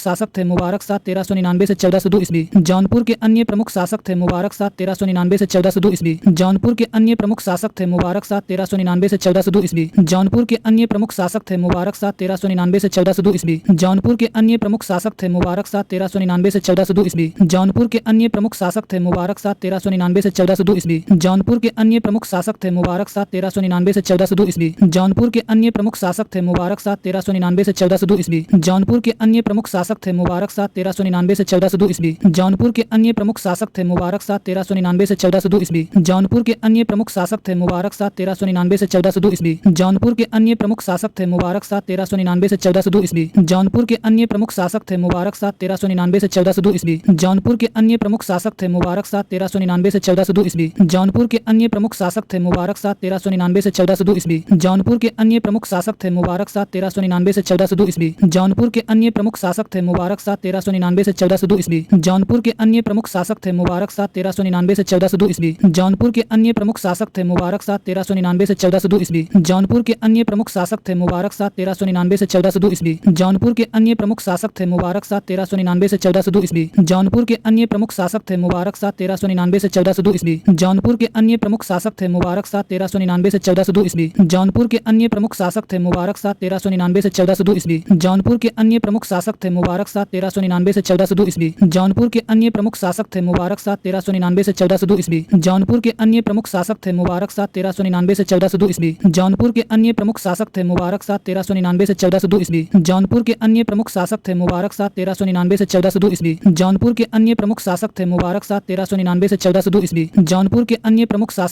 शासक थे मुबारक शाह 1399 से 1402 ईस्वी। जौनपुर के अन्य प्रमुख शासक थे मुबारक शाह 1399 से 1402 ईस्वी। जौनपुर के अन्य प्रमुख शासक थे मुबारक शाह 1399 से 1402 ईस्वी। जौनपुर के अन्य प्रमुख शासक थे मुबारक शाह 1399 से 1402 ईस्वी। जौनपुर के अन्य प्रमुख शासक थे मुबारक शाह 1399 से 1402 ईस्वी। जौनपुर के अन्य प्रमुख शासक थे मुबारक शाह 1399 से 1402 ईस्वी। जौनपुर के अन्य प्रमुख शासक थे मुबारक शाह 1399 से 1402 ईस्वी। जौनपुर के अन्य प्रमुख शासक थे मुबारक शाह 1399 से 1402 ईस्वी। जौनपुर के अन्य प्रमुख शासक थे मुबारक शाह 1399 से 1402 ईस्वी। जौनपुर के अन्य प्रमुख शासक थे मुबारक शाह 1399 से 1402 ईस्वी। जौनपुर के अन्य प्रमुख शासक थे मुबारक शाह 1399 से 1402 ईस्वी। जौनपुर के अन्य प्रमुख शासक थे मुबारक शाह 1399 से 1402 ईस्वी। जौनपुर के अन्य प्रमुख शासक थे मुबारक शाह 1399 से 1402 ईस्वी। जौनपुर के अन्य प्रमुख शासक थे मुबारक शाह 1399 से 1402 ईस्वी। जौनपुर के अन्य प्रमुख शासक थे मुबारक शाह 1399 से 1402 ईस्वी। जौनपुर के अन्य प्रमुख शासक थे मुबारक शाह 1399 से 1402 ईस्वी। जौनपुर के अन्य प्रमुख शासक थे मुबारक शाह 1399 से 1402 ईस्वी। जौनपुर के अन्य प्रमुख शासक थे मुबारक शाह 1399 से 1402 ईस्वी। जौनपुर के अन्य प्रमुख शासक थे मुबारक शाह 1399 से 1402 ईस्वी। जौनपुर के अन्य प्रमुख शासक थे मुबारक शाह 1399 से 1402 ईस्वी। जौनपुर के अन्य प्रमुख शासक थे मुबारक शाह 1399 से 1402 ईस्वी। जौनपुर के अन्य प्रमुख शासक थे मुबारक शाह 1399 से 1402 ईस्वी। जौनपुर के अन्य प्रमुख शासक थे मुबारक शाह 1399 से 1402 ईस्वी। जौनपुर के अन्य प्रमुख शासक थे मुबारक शाह 1399 से 1402 ईस्वी। जौनपुर के अन्य प्रमुख शासक थे मुबारक शाह 1399 से 1402 ईस्वी। जौनपुर के अन्य प्रमुख शासक थे मुबारक शाह 1399 से 1402 ईस्वी। जौनपुर के अन्य प्रमुख शासक थे मुबारक शाह 1399 से 1402 ईस्वी। जौनपुर के अन्य प्रमुख शासक थे मुबारक शाह 1399 से 1402 ईस्वी। जौनपुर के अन्य प्रमुख शासक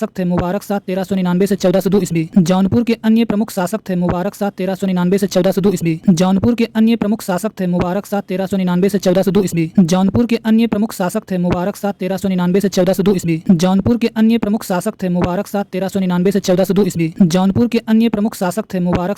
थे मुबारक शाह 1399 से 1402 ईस्वी। जौनपुर के अन्य प्रमुख शासक थे मुबारक शाह 1399 से 1402 ईस्वी। जौनपुर के अन्य प्रमुख शासक थे मुबारक शाह 1399 से 1402 ईस्वी। जौनपुर के अन्य प्रमुख शासक थे मुबारक शाह 1399 से 1402 ईस्वी। जौनपुर के अन्य प्रमुख शासक थे मुबारक शाह 1399 से 1402 ईस्वी। जौनपुर के अन्य प्रमुख शासक थे मुबारक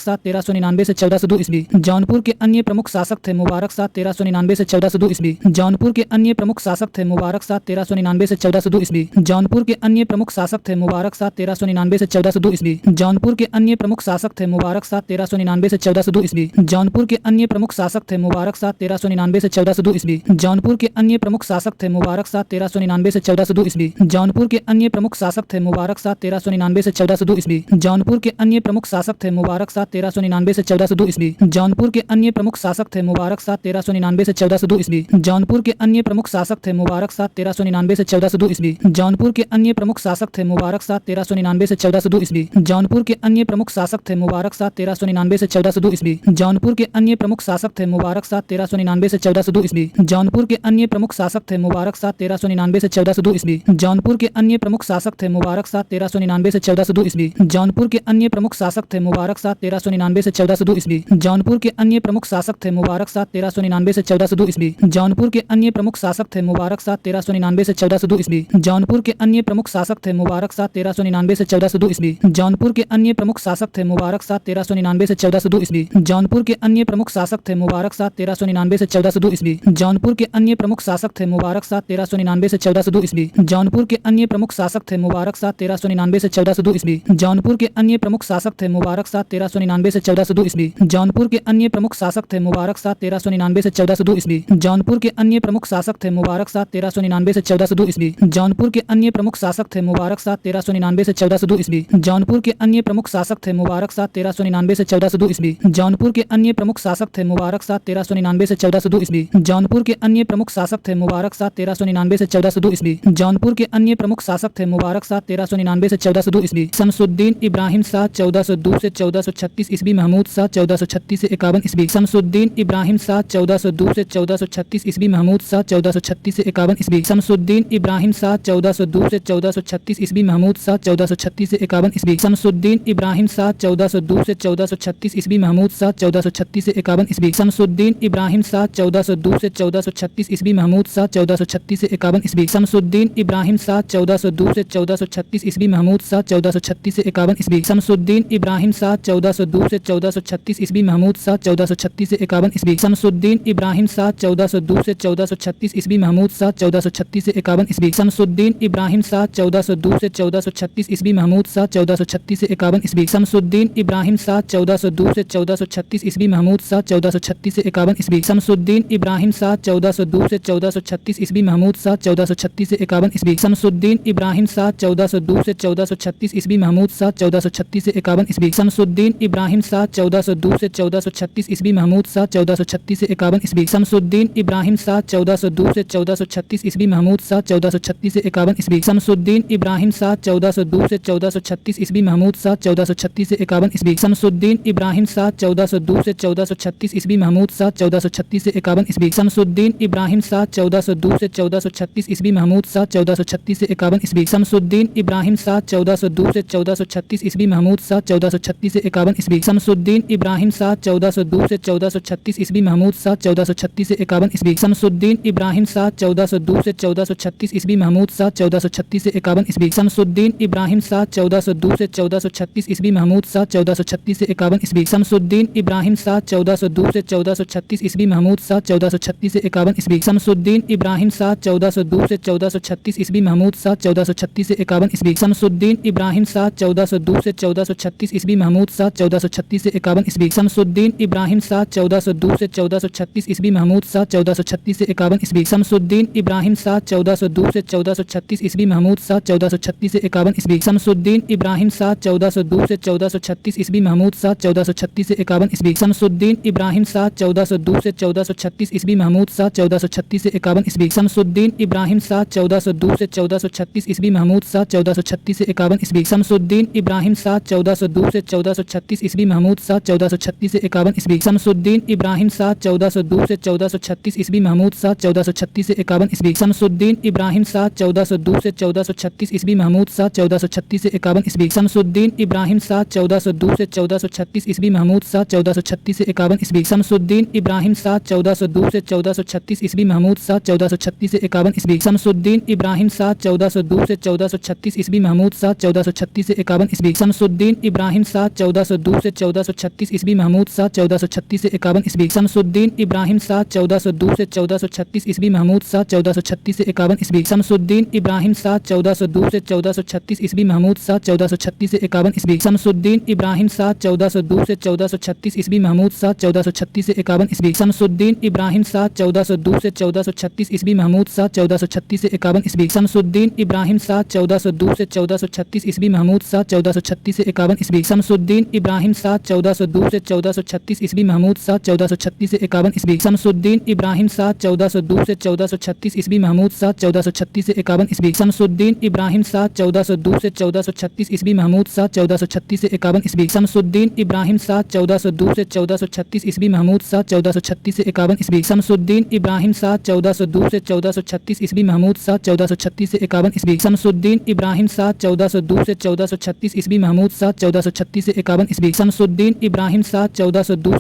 शाह 1399 से 1402 ईस्वी। जौनपुर के अन्य प्रमुख शासक थे मुबारक शाह 1399 से 1402 ईस्वी। जौनपुर के अन्य प्रमुख शासक थे मुबारक शाह 1399 से 1402 ईस्वी। जौनपुर के अन्य प्रमुख शासक थे मुबारक शाह 1399 से 1402 ईस्वी। जौनपुर के अन्य प्रमुख शासक थे मुबारक शाह 1399 से 1402 ईस्वी। जौनपुर के अन्य प्रमुख शासक थे मुबारक शाह 1399 से 1402 ईस्वी। जौनपुर के अन्य प्रमुख शासक थे मुबारक शाह 1399 से 1402 ईस्वी। जौनपुर के अन्य प्रमुख शासक थे मुबारक शाह 1399 से 1402 ईस्वी। जौनपुर के अन्य प्रमुख शासक थे मुबारक शाह 1399 से 1402 ईस्वी। जौनपुर के अन्य प्रमुख शासक थे मुबारक शाह 1399 से 1402 ईस्वी। जौनपुर के अन्य प्रमुख शासक थे मुबारक शाह 1399 से 1402 ईस्वी। जौनपुर के अन्य प्रमुख शासक थे मुबारक शाह 1399 से 1402 ईस्वी। जौनपुर के अन्य प्रमुख शासक थे मुबारक शाह 1399 से 1402 ईस्वी। जौनपुर के अन्य प्रमुख शासक थे मुबारक शाह 1399 से 1402 ईस्वी। जौनपुर के अन्य प्रमुख शासक थे मुबारक शाह 1399 से 1402 ईस्वी। जौनपुर के अन्य प्रमुख शासक थे मुबारक शाह 1399 से 1402 ईस्वी। जौनपुर के अन्य प्रमुख शासक थे मुबारक शाह 1399 से 1402 ईस्वी। जौनपुर के अन्य प्रमुख शासक थे मुबारक शाह 1399 से 1402 ईस्वी। जौनपुर के अन्य प्रमुख शासक थे मुबारक शाह 1399 से 1402 ईस्वी। जौनपुर के अन्य प्रमुख शासक थे मुबारक शाह 1399 से 1402 ईस्वी। जौनपुर के अन्य प्रमुख शासक थे मुबारक शाह 1399 से 1402 ईस्वी। जौनपुर के अन्य प्रमुख शासक थे मुबारक शाह 1399 से 1402 ईस्वी। जौनपुर के अन्य प्रमुख शासक थे मुबारक शाह 1399 से 1402 ईस्वी। जौनपुर के अन्य प्रमुख शासक थे मुबारक शाह 1399 से 1402 ईस्वी। जौनपुर के अन्य प्रमुख शासक थे मुबारक शाह 1399 से 1402 ईस्वी। जौनपुर के अन्य प्रमुख शासक थे मुबारक शाह 1399 से 1402 ईस्वी। जौनपुर के अन्य प्रमुख शासक थे मुबारक शाह 1399 से 1402 ईस्वी। जौनपुर के अन्य प्रमुख शासक थे मुबारक शाह 1399 से 1402 ईस्वी। जौनपुर के अन्य प्रमुख शासक थे मुबारक शाह 1399 से 1402 ईस्वी। जौनपुर के अन्य प्रमुख शासक थे मुबारक शाह 1399 से 1402 ईस्वी। जौनपुर के अन्य प्रमुख शासक थे मुबारक शाह 1399 से 1402 ईस्वी। शमसुद्दीन इब्राहिम शाह 1402 से 1436 ईस्वी। महमूद शाह 1436 से 51 ईस्वी। शमसुद्दीन इब्राहिम शाह 1402 से 1436 ईस्वी। महमूद शाह 1436 से 51 ईस्वी। शमसुद्दीन इब्राहिम शाह 1402 से 1436 ईस्वी। महमूद शाह 1436 से 51 ईस्वी। शमसुद्दीन इब्राहिम शाह 1402 से 1436 ईस्वी। महमूद शाह 1436 से 51 ईस्वी। शमसुद्दीन इब्राहिम शाह 1402 से 1436 ईस्वी। महमूद शाह 1436 से 51 ईस्वी। शमसुद्दीन इब्राहिम शाह 1402 से 1436 ईस्वी। महमूद शाह 1436 से 51 ईस्वी। शमसुद्दीन इब्राहिम शाह 1402 से 1436 ईस्वी। महमूद शाह 1436 से 51 ईस्वी। शमसुद्दीन इब्राहिम शाह 1402 से 1436 ईस्वी। महमूद शाह 1436 से 51 ईस्वी। शमसुद्दीन इब्राहिम शाह 1402 से 1436 ईस्वी। महमूद शाह 1436 से 51 ईस्वी। शमसुद्दीन इब्राहिम शाह 1402 से 1436 ईस्वी। महमूद शाह 1436 से 51 ईस्वी। शमसुद्दीन इब्राहिम शाह 1402 से 1436 ईस्वी। महमूद शाह 1436 से 51 ईस्वी। शमसुद्दीन इब्राहिम शाह 1402 से 1436 ईस्वी। महमूद शाह 1436 से 51 ईस्वी। शमसुद्दीन इब्राहिम शाह 1402 से 1436 ईस्वी। महमूद शाह 1436 से 51 ईस्वी। शमसुद्दीन इब्राहिम शाह 1402 से 1436 ईस्वी। महमूद शाह 1436 से 51 ईस्वी। शमसुद्दीन इब्राहिम शाह 1402 से 1436 ईस्वी। महमूद शाह 1436 से 51 ईस्वी। शमसुद्दीन इब्राहिम शाह 1402 से 1436 ईस्वी। महमूद शाह 1436 से 51 ईस्वी। शमसुद्दीन इब्राहिम शाह 1402 से 1436 ईस्वी। महमूद शाह 1436 से 51 ईस्वी। शमसुद्दीन इब्राहिम शाह 1402 से 1436 ईस्वी। महमूद शाह 1436 से 51 ईस्वी। शमसुद्दीन इब्राहिम शाह 1402 से 1436 ईस्वी। महमूद शाह 1436 से 51 ईस्वी। शमसुद्दीन इब्राहिम शाह 1402 से 1436 ईस्वी। महमूद शाह 1436 से 51 ईस्वी। शमसुद्दीन इब्राहिम शाह 1402 से 1436 ईस्वी। महमूद शाह 1436 से 51 ईस्वी। शमसुद्दीन इब्राहिम शाह 1402 से 1436 ईस्वी। महमूद शाह 1436 से 51 ईस्वी। शमसुद्दीन इब्राहिम शाह 1402 से 1436 ईस्वी। महमूद शाह 1436 से 51 ईस्वी। शमसुद्दीन इब्राहिम शाह 1402 से 1436 ईस्वी। महमूद शाह 1436 से 51 ईस्वी। शमसुद्दीन इब्राहिम शाह 1402 से 1436 ईस्वी। महमूद शाह 1436 से 51 ईस्वी। शमसुद्दीन इब्राहिम शाह 1402 से 1436 ईस्वी। महमूद शाह 1436 से 51 ईस्वी। शमसुद्दीन इब्राहिम शाह 1402 से 1436 ईस्वी। महमूद शाह 1436 से 51 ईस्वी। शमसुद्दीन इब्राहिम शाह 1402 से 1436 ईस्वी। महमूद शाह 1436 से 51 ईस्वी। शमसुद्दीन इब्राहिम शाह 1402 से 1436 ईस्वी। महमूद शाह 1436 से 51 ईस्वी। शमसुद्दीन इब्राहिम शाह 1402 से 1436 ईस्वी। महमूद शाह 1436 से 51 ईस्वी। शमसुद्दीन इब्राहिम शाह 1402 से 1436 ईस्वी। महमूद शाह 1436 से 51 ईस्वी। शमसुद्दीन इब्राहिम शाह 1402 से 1436 ईस्वी। महमूद शाह 1436 से 51 ईस्वी। शमसुद्दीन इब्राहिम शाह 1402 से 1436 ईस्वी। महमूद शाह 1436 से 51 ईस्वी। शमसुद्दीन इब्राहिम शाह 1402 से 1436 ईस्वी। महमूद शाह 1436 से 51 ईस्वी। शमसुद्दीन इब्राहिम शाह 1402 से 1436 ईस्वी। महमूद शाह 1436 से 51 ईस्वी। शमसुद्दीन इब्राहिम शाह 1402 से 1436 ईस्वी। महमूद शाह 1436 से 51 ईस्वी। शमसुद्दीन इब्राहिम शाह 1402 से 1436 ईस्वी। महमूद शाह 1436 से 51 ईस्वी। शमसुद्दीन इब्राहिम शाह 1402 से 1436 ईस्वी। महमूद शाह 1436 से 51 ईस्वी। शमसुद्दीन इब्राहिम शाह 1402 से 1436 ईस्वी। महमूद शाह 1436 से 51 ईस्वी। शमसुद्दीन इब्राहिम शाह 1402 से 1436 ईस्वी। महमूद शाह 1436 से 51 ईस्वी। शमसुद्दीन इब्राहिम शाह 1402 से 1436 ईस्वी महमूद शाह 1436 से 51 ईस्वी शमसुद्दीन इब्राहिम शाह 1402 से 1436 ईस्वी महमूद शाह 1436 से 51 ईस्वी शमसुद्दीन इब्राहिम शाह 1402 से 1436 ईस्वी महमूद शाह 1436 से 51 ईस्वी शमसुद्दीन इब्राहिम शाह 1402 से 1436 ईस्वी महमूद शाह 1436 से 51 ईस्वी शमसुद्दीन इब्राहिम शाह 1402 से 1436 ईस्वी महमूद शाह 1436 से 51 ईस्वी शमसुद्दीन इब्राहिम शाह 1402 से 1436 ईस्वी महमूद शाह 1436 से 51 ईस्वी शमसुद्दीन इब्राहिम शाह 1402 से 1436 ईस्वी महमूद शाह 1436 से 51 ईस्वी शमसुद्दीन इब्राहिम शाह 1402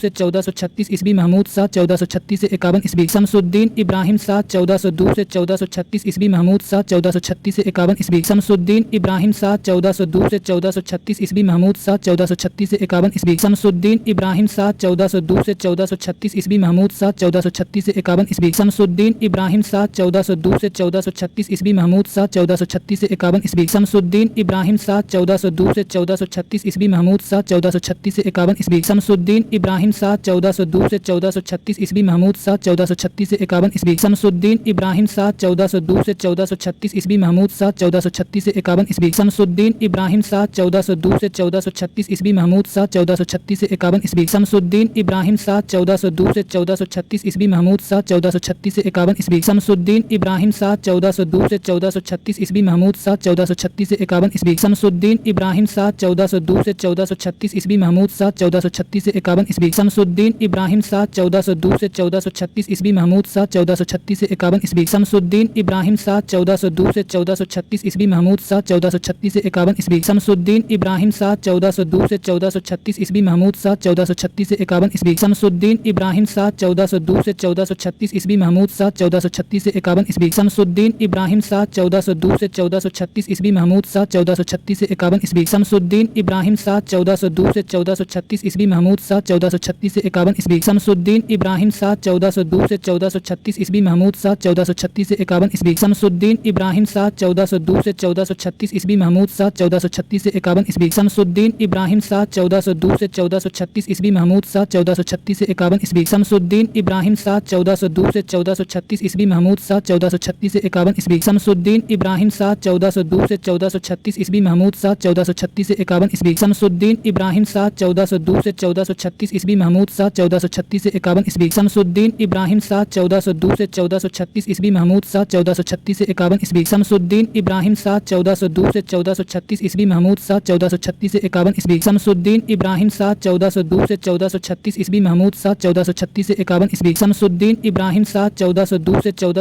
से 1436 ईस्वी महमूद शाह 1436 से 51 ईस्वी शमसुद्दीन इब्राहिम शाह 1402 से 1436 ईस्वी महमूद शाह 1436 से 51 ईस्वी शमसुद्दीन इब्राहिम शाह 1402 से 1436 ईस्वी महमूद शाह 1436 से 51 ईस्वी शमसुद्दीन इब्राहिम शाह 1402 से 1436 ईस्वी महमूद शाह 1436 से 51 ईस्वी शमसुद्दीन इब्राहिम शाह 1402 से 1436 ईस्वी महमूद शाह 1436 से 51 ईस्वी शमसुद्दीन इब्राहिम शाह 1402 से 1436 ईस्वी महमूद शाह 1436 से 51 ईस्वी शमसुद्दीन इब्राहिम शाह 1402 से 1436 ईस्वी महमूद शाह 1436 से 51 ईस्वी शमसुद्दीन इब्राहिम शाह 1402 से 1436 ईस्वी महमूद शाह 1436 से 51 ईस्वी शमसुद्दीन इब्राहिम शाह 1402 से 1436 ईस्वी महमूद शाह 1436 से 51 ईस्वी शमसुद्दीन इब्राहिम शाह 1402 से 1436 ईस्वी महमूद शाह 1436 से 51 ईस्वी शमसुद्दीन इब्राहिम शाह 1402 से 1436 ईस्वी महमूद शाह 1436 से 51 ईस्वी शमसुद्दीन इब्राहिम शाह 1402 से 1436 ईस्वी महमूद शाह 1436 से 51 ईस्वी शमसुद्दीन इब्राहिम शाह 1402 से 1436 ईस्वी महमूद शाह 1436 से 51 ईस्वी शमसुद्दीन इब्राहिम शाह 1402 से 1436 ईस्वी महमूद शाह 1436 से 51 ईस्वी शमसुद्दीन इब्राहिम शाह 1402 से 1436 ईस्वी महमूद शाह 1436 से 51 ईस्वी शमसुद्दीन इब्राहिम शाह 1402 से 1436 ईस्वी महमूद शाह 1436 से 51 ईस्वी शमसुद्दीन इब्राहिम शाह 1402 से 1436 ईस्वी महमूद शाह 1436 से 51 ईस्वी शमसुद्दीन इब्राहिम शाह 1402 से 1436 ईस्वी महमूद शाह 1436 से 51 ईस्वी शमसुद्दीन इब्राहिम शाह 1402 से 1436 ईस्वी महमूद शाह 1436 से 51 ईस्वी शमसुद्दीन इब्राहिम शाह 1402 से 1436 ईस्वी महमूद शाह 1436 से 51 ईस्वी शमसुद्दीन इब्राहिम शाह 1402 से 1436 ईस्वी महमूद शाह 1436 से 51 ईस्वी शमसुद्दीन इब्राहिम शाह 1402 से 1436 ईस्वी महमूद शाह 1436 से 51 ईस्वी शमसुद्दीन इब्राहिम शाह 1402 से 1436 ईस्वी महमूद शाह 1436 से 51 ईस्वी शमसुद्दीन इब्राहिम शाह 1402 से 1436 ईस्वी महमूद शाह 1436 से 51 ईस्वी शमसुद्दीन इब्राहिम शाह 1402 से 1436 ईस्वी महमूद शाह 1436 से 51 ईस्वी शमसुद्दीन इब्राहिम शाह 1402 से 1436 ईस्वी महमूद शाह 1436 से 51 ईस्वी शमसुद्दीन इब्राहिम शाह 1402 से 1436 ईस्वी महमूद शाह 1436 से 51 ईस्वी शमसुद्दीन इब्राहिम शाह 1402 से 1436 ईस्वी महमूद शाह 1436 से 51 ईस्वी शमसुद्दीन इब्राहिम शाह 1402 से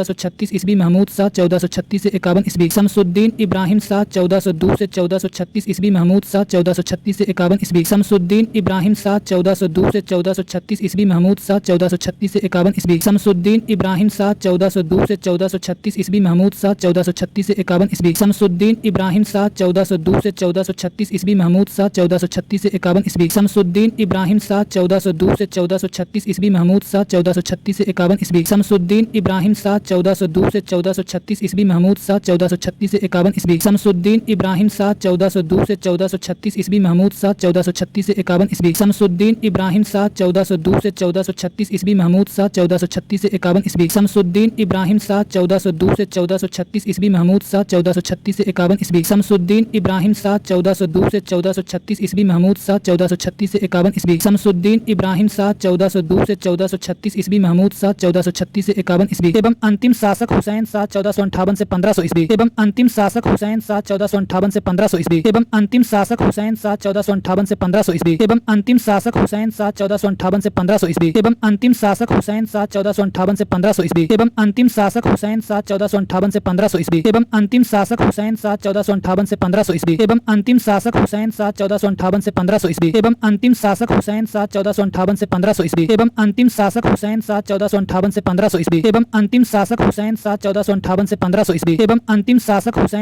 1436 ईस्वी महमूद शाह 1436 से 51 ईस्वी शमसुद्दीन इब्राहिम शाह 1402 से 1436 ईस्वी महमूद शाह 1436 से 51 ईस्वी शमसुद्दीन इब्राहिम शाह 1402 से 1436 ईस्वी महमूद शाह 1436 से 51 ईस्वी शमसुद्दीन इब्राहिम शाह 1402 से 1436 ईस्वी महमूद शाह 1436 से 51 ईस्वी शमसुद्दीन इब्राहिम शाह 1402 से 1436 ईस्वी महमूद शाह 1436 से 51 ईस्वी शमसुद्दीन इब्राहिम शाह 1402 से 1436 ईस्वी महमूद शाह 1436 से 51 ईस्वी शमसुद्दीन इब्राहिम शाह 1402 से 1436 ईस्वी महमूद शाह 1436 से 51 ईस्वी शमसुद्दीन इब्राहिम शाह 1402 से 1436 ईस्वी महमूद शाह 1436 से 51 ईस्वी शमसुद्दीन इब्राहिम शाह 1402 से 1436 ईस्वी महमूद शाह 1436 से 51 ईस्वी शमसुद्दीन इब्राहिम शाह 1402 से 1436 ईस्वी महमूद शाह 1436 से 51 ईस्वी शमसुद्दीन इब्राहिम शाह 1402 से 1436 ईस्वी महमूद शाह 1436 से 51 ईस्वी एवं अंतिम शासक हुसैन शाह 1458 से 1500 ईस्वी एवं अंतिम शासक हुसैन शाह 1458 से 1500 ईस्वी एवं अंतिम शासक हुसैन शाह 1458 से 1500 ईस्वी एवं अंतिम शासक हुसैन शाह 1458 से 1500 ईस्वी एवं अंतिम शासक हुसैन शाह 1458 से 1500 ईस्वी एवं अंतिम शासक हुसैन शाह 1458 से 1500 ईस्वी एवं अंतिम शासक हुसैन शाह 1458 से 1500 ईस्वी एवं अंतिम शासक हुसैन शाह 1458 से 1500 ईस्वी एवं अंतिम शासक हुसैन शाह 1458 से 1500 ईस्वी एवं अंतिम शासक हुसैन शाह 1458 से 1500 ईस्वी एवं अंतिम शासक हुसैन शाह 1458 से 1500 ईस्वी एवं अंतिम शासक हुसैन शाह 1458 से 1500 ईस्वी एवं अंतिम शासक हुसैन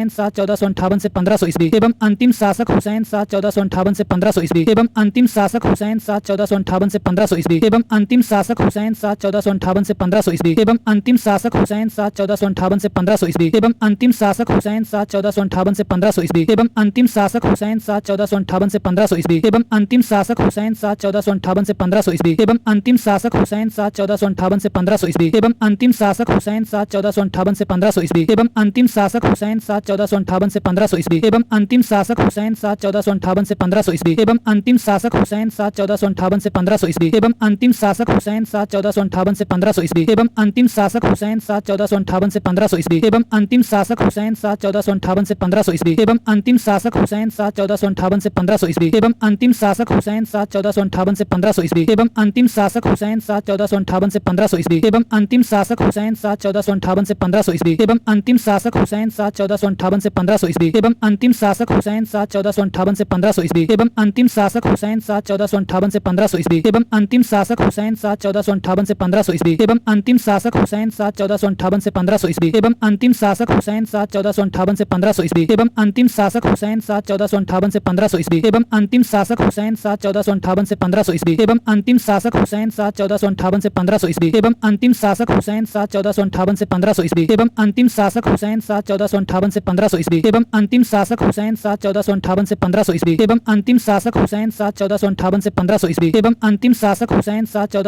शाह 1458 से 1500 ईस्वी एवं अंतिम शासक हुसैन शाह 1458 से 1500 ईस्वी एवं अंतिम शासक हुसैन शाह 1458 से 1500 ईस्वी एवं अंतिम शासक हुसैन शाह 1458 से 1500 ईस्वी एवं अंतिम शासक हुसैन शाह 1458 से 1500 ईस्वी एवं अंतिम शासक हुसैन शाह 1458 से 1500 ईस्वी एवं अंतिम शासक हुसैन शाह 1458 से 1500 ईस्वी एवं अंतिम शासक हुसैन शाह 1458 से 1500 ईस्वी एवं अंतिम शासक हुसैन शाह 1458 से 1500 ईस्वी एवं अंतिम शासक हुसैन शाह 1458 से 1500 1500 ईस्वी एवं अंतिम शासक हुसैन शाह 1458 से 1500 ईस्वी एवं अंतिम शासक हुसैन शाह 1458 से 1500 ईस्वी एवं अंतिम शासक हुसैन शाह 1458 से 1500 ईस्वी एवं अंतिम शासक हुसैन शाह 1458 से 1500 ईस्वी एवं अंतिम शासक हुसैन शाह 1458 से 1500 ईस्वी एवं अंतिम शासक हुसैन शाह 1458 से 1500 ईस्वी एवं अंतिम शासक हुसैन शाह 1458 से 1500 ईस्वी एवं अंतिम शासक हुसैन शाह 1458 से 1500 ईस्वी एवं अंतिम शासक हुसैन शाह 1458 से 1500 ईस्वी एवं अंतिम शासक हुसैन शाह 1458 से 1500 ईस्वी एवं अंतिम शासक हुसैन शाह 1458 से 1500 ईस्वी एवं अंतिम शासक हुसैन शाह 1458 से 1500 ईस्वी एवं अंतिम शासक हुसैन शाह 1458 से 1500 ईस्वी एवं अंतिम शासक हुसैन शाह 1458 से 1500 ईस्वी एवं अंतिम शासक हुसैन शाह 1458 से 1500 ईस्वी एवं अंतिम शासक हुसैन शाह 1458 से 1500 ईस्वी एवं अंतिम शासक हुसैन शाह 1458 से 1500 ईस्वी एवं अंतिम शासक हुसैन शाह 1458 से 1500 ईस्वी एवं अंतिम शासक हुसैन शाह 1458 से 1500 ईस्वी एवं अंतिम शासक हुसैन शाह 1458 से 1500 ईस्वी एवं अंतिम शासक हुसैन शाह 1458 से 1500 ईस्वी एवं अंतिम शासक हुसैन शाह 1458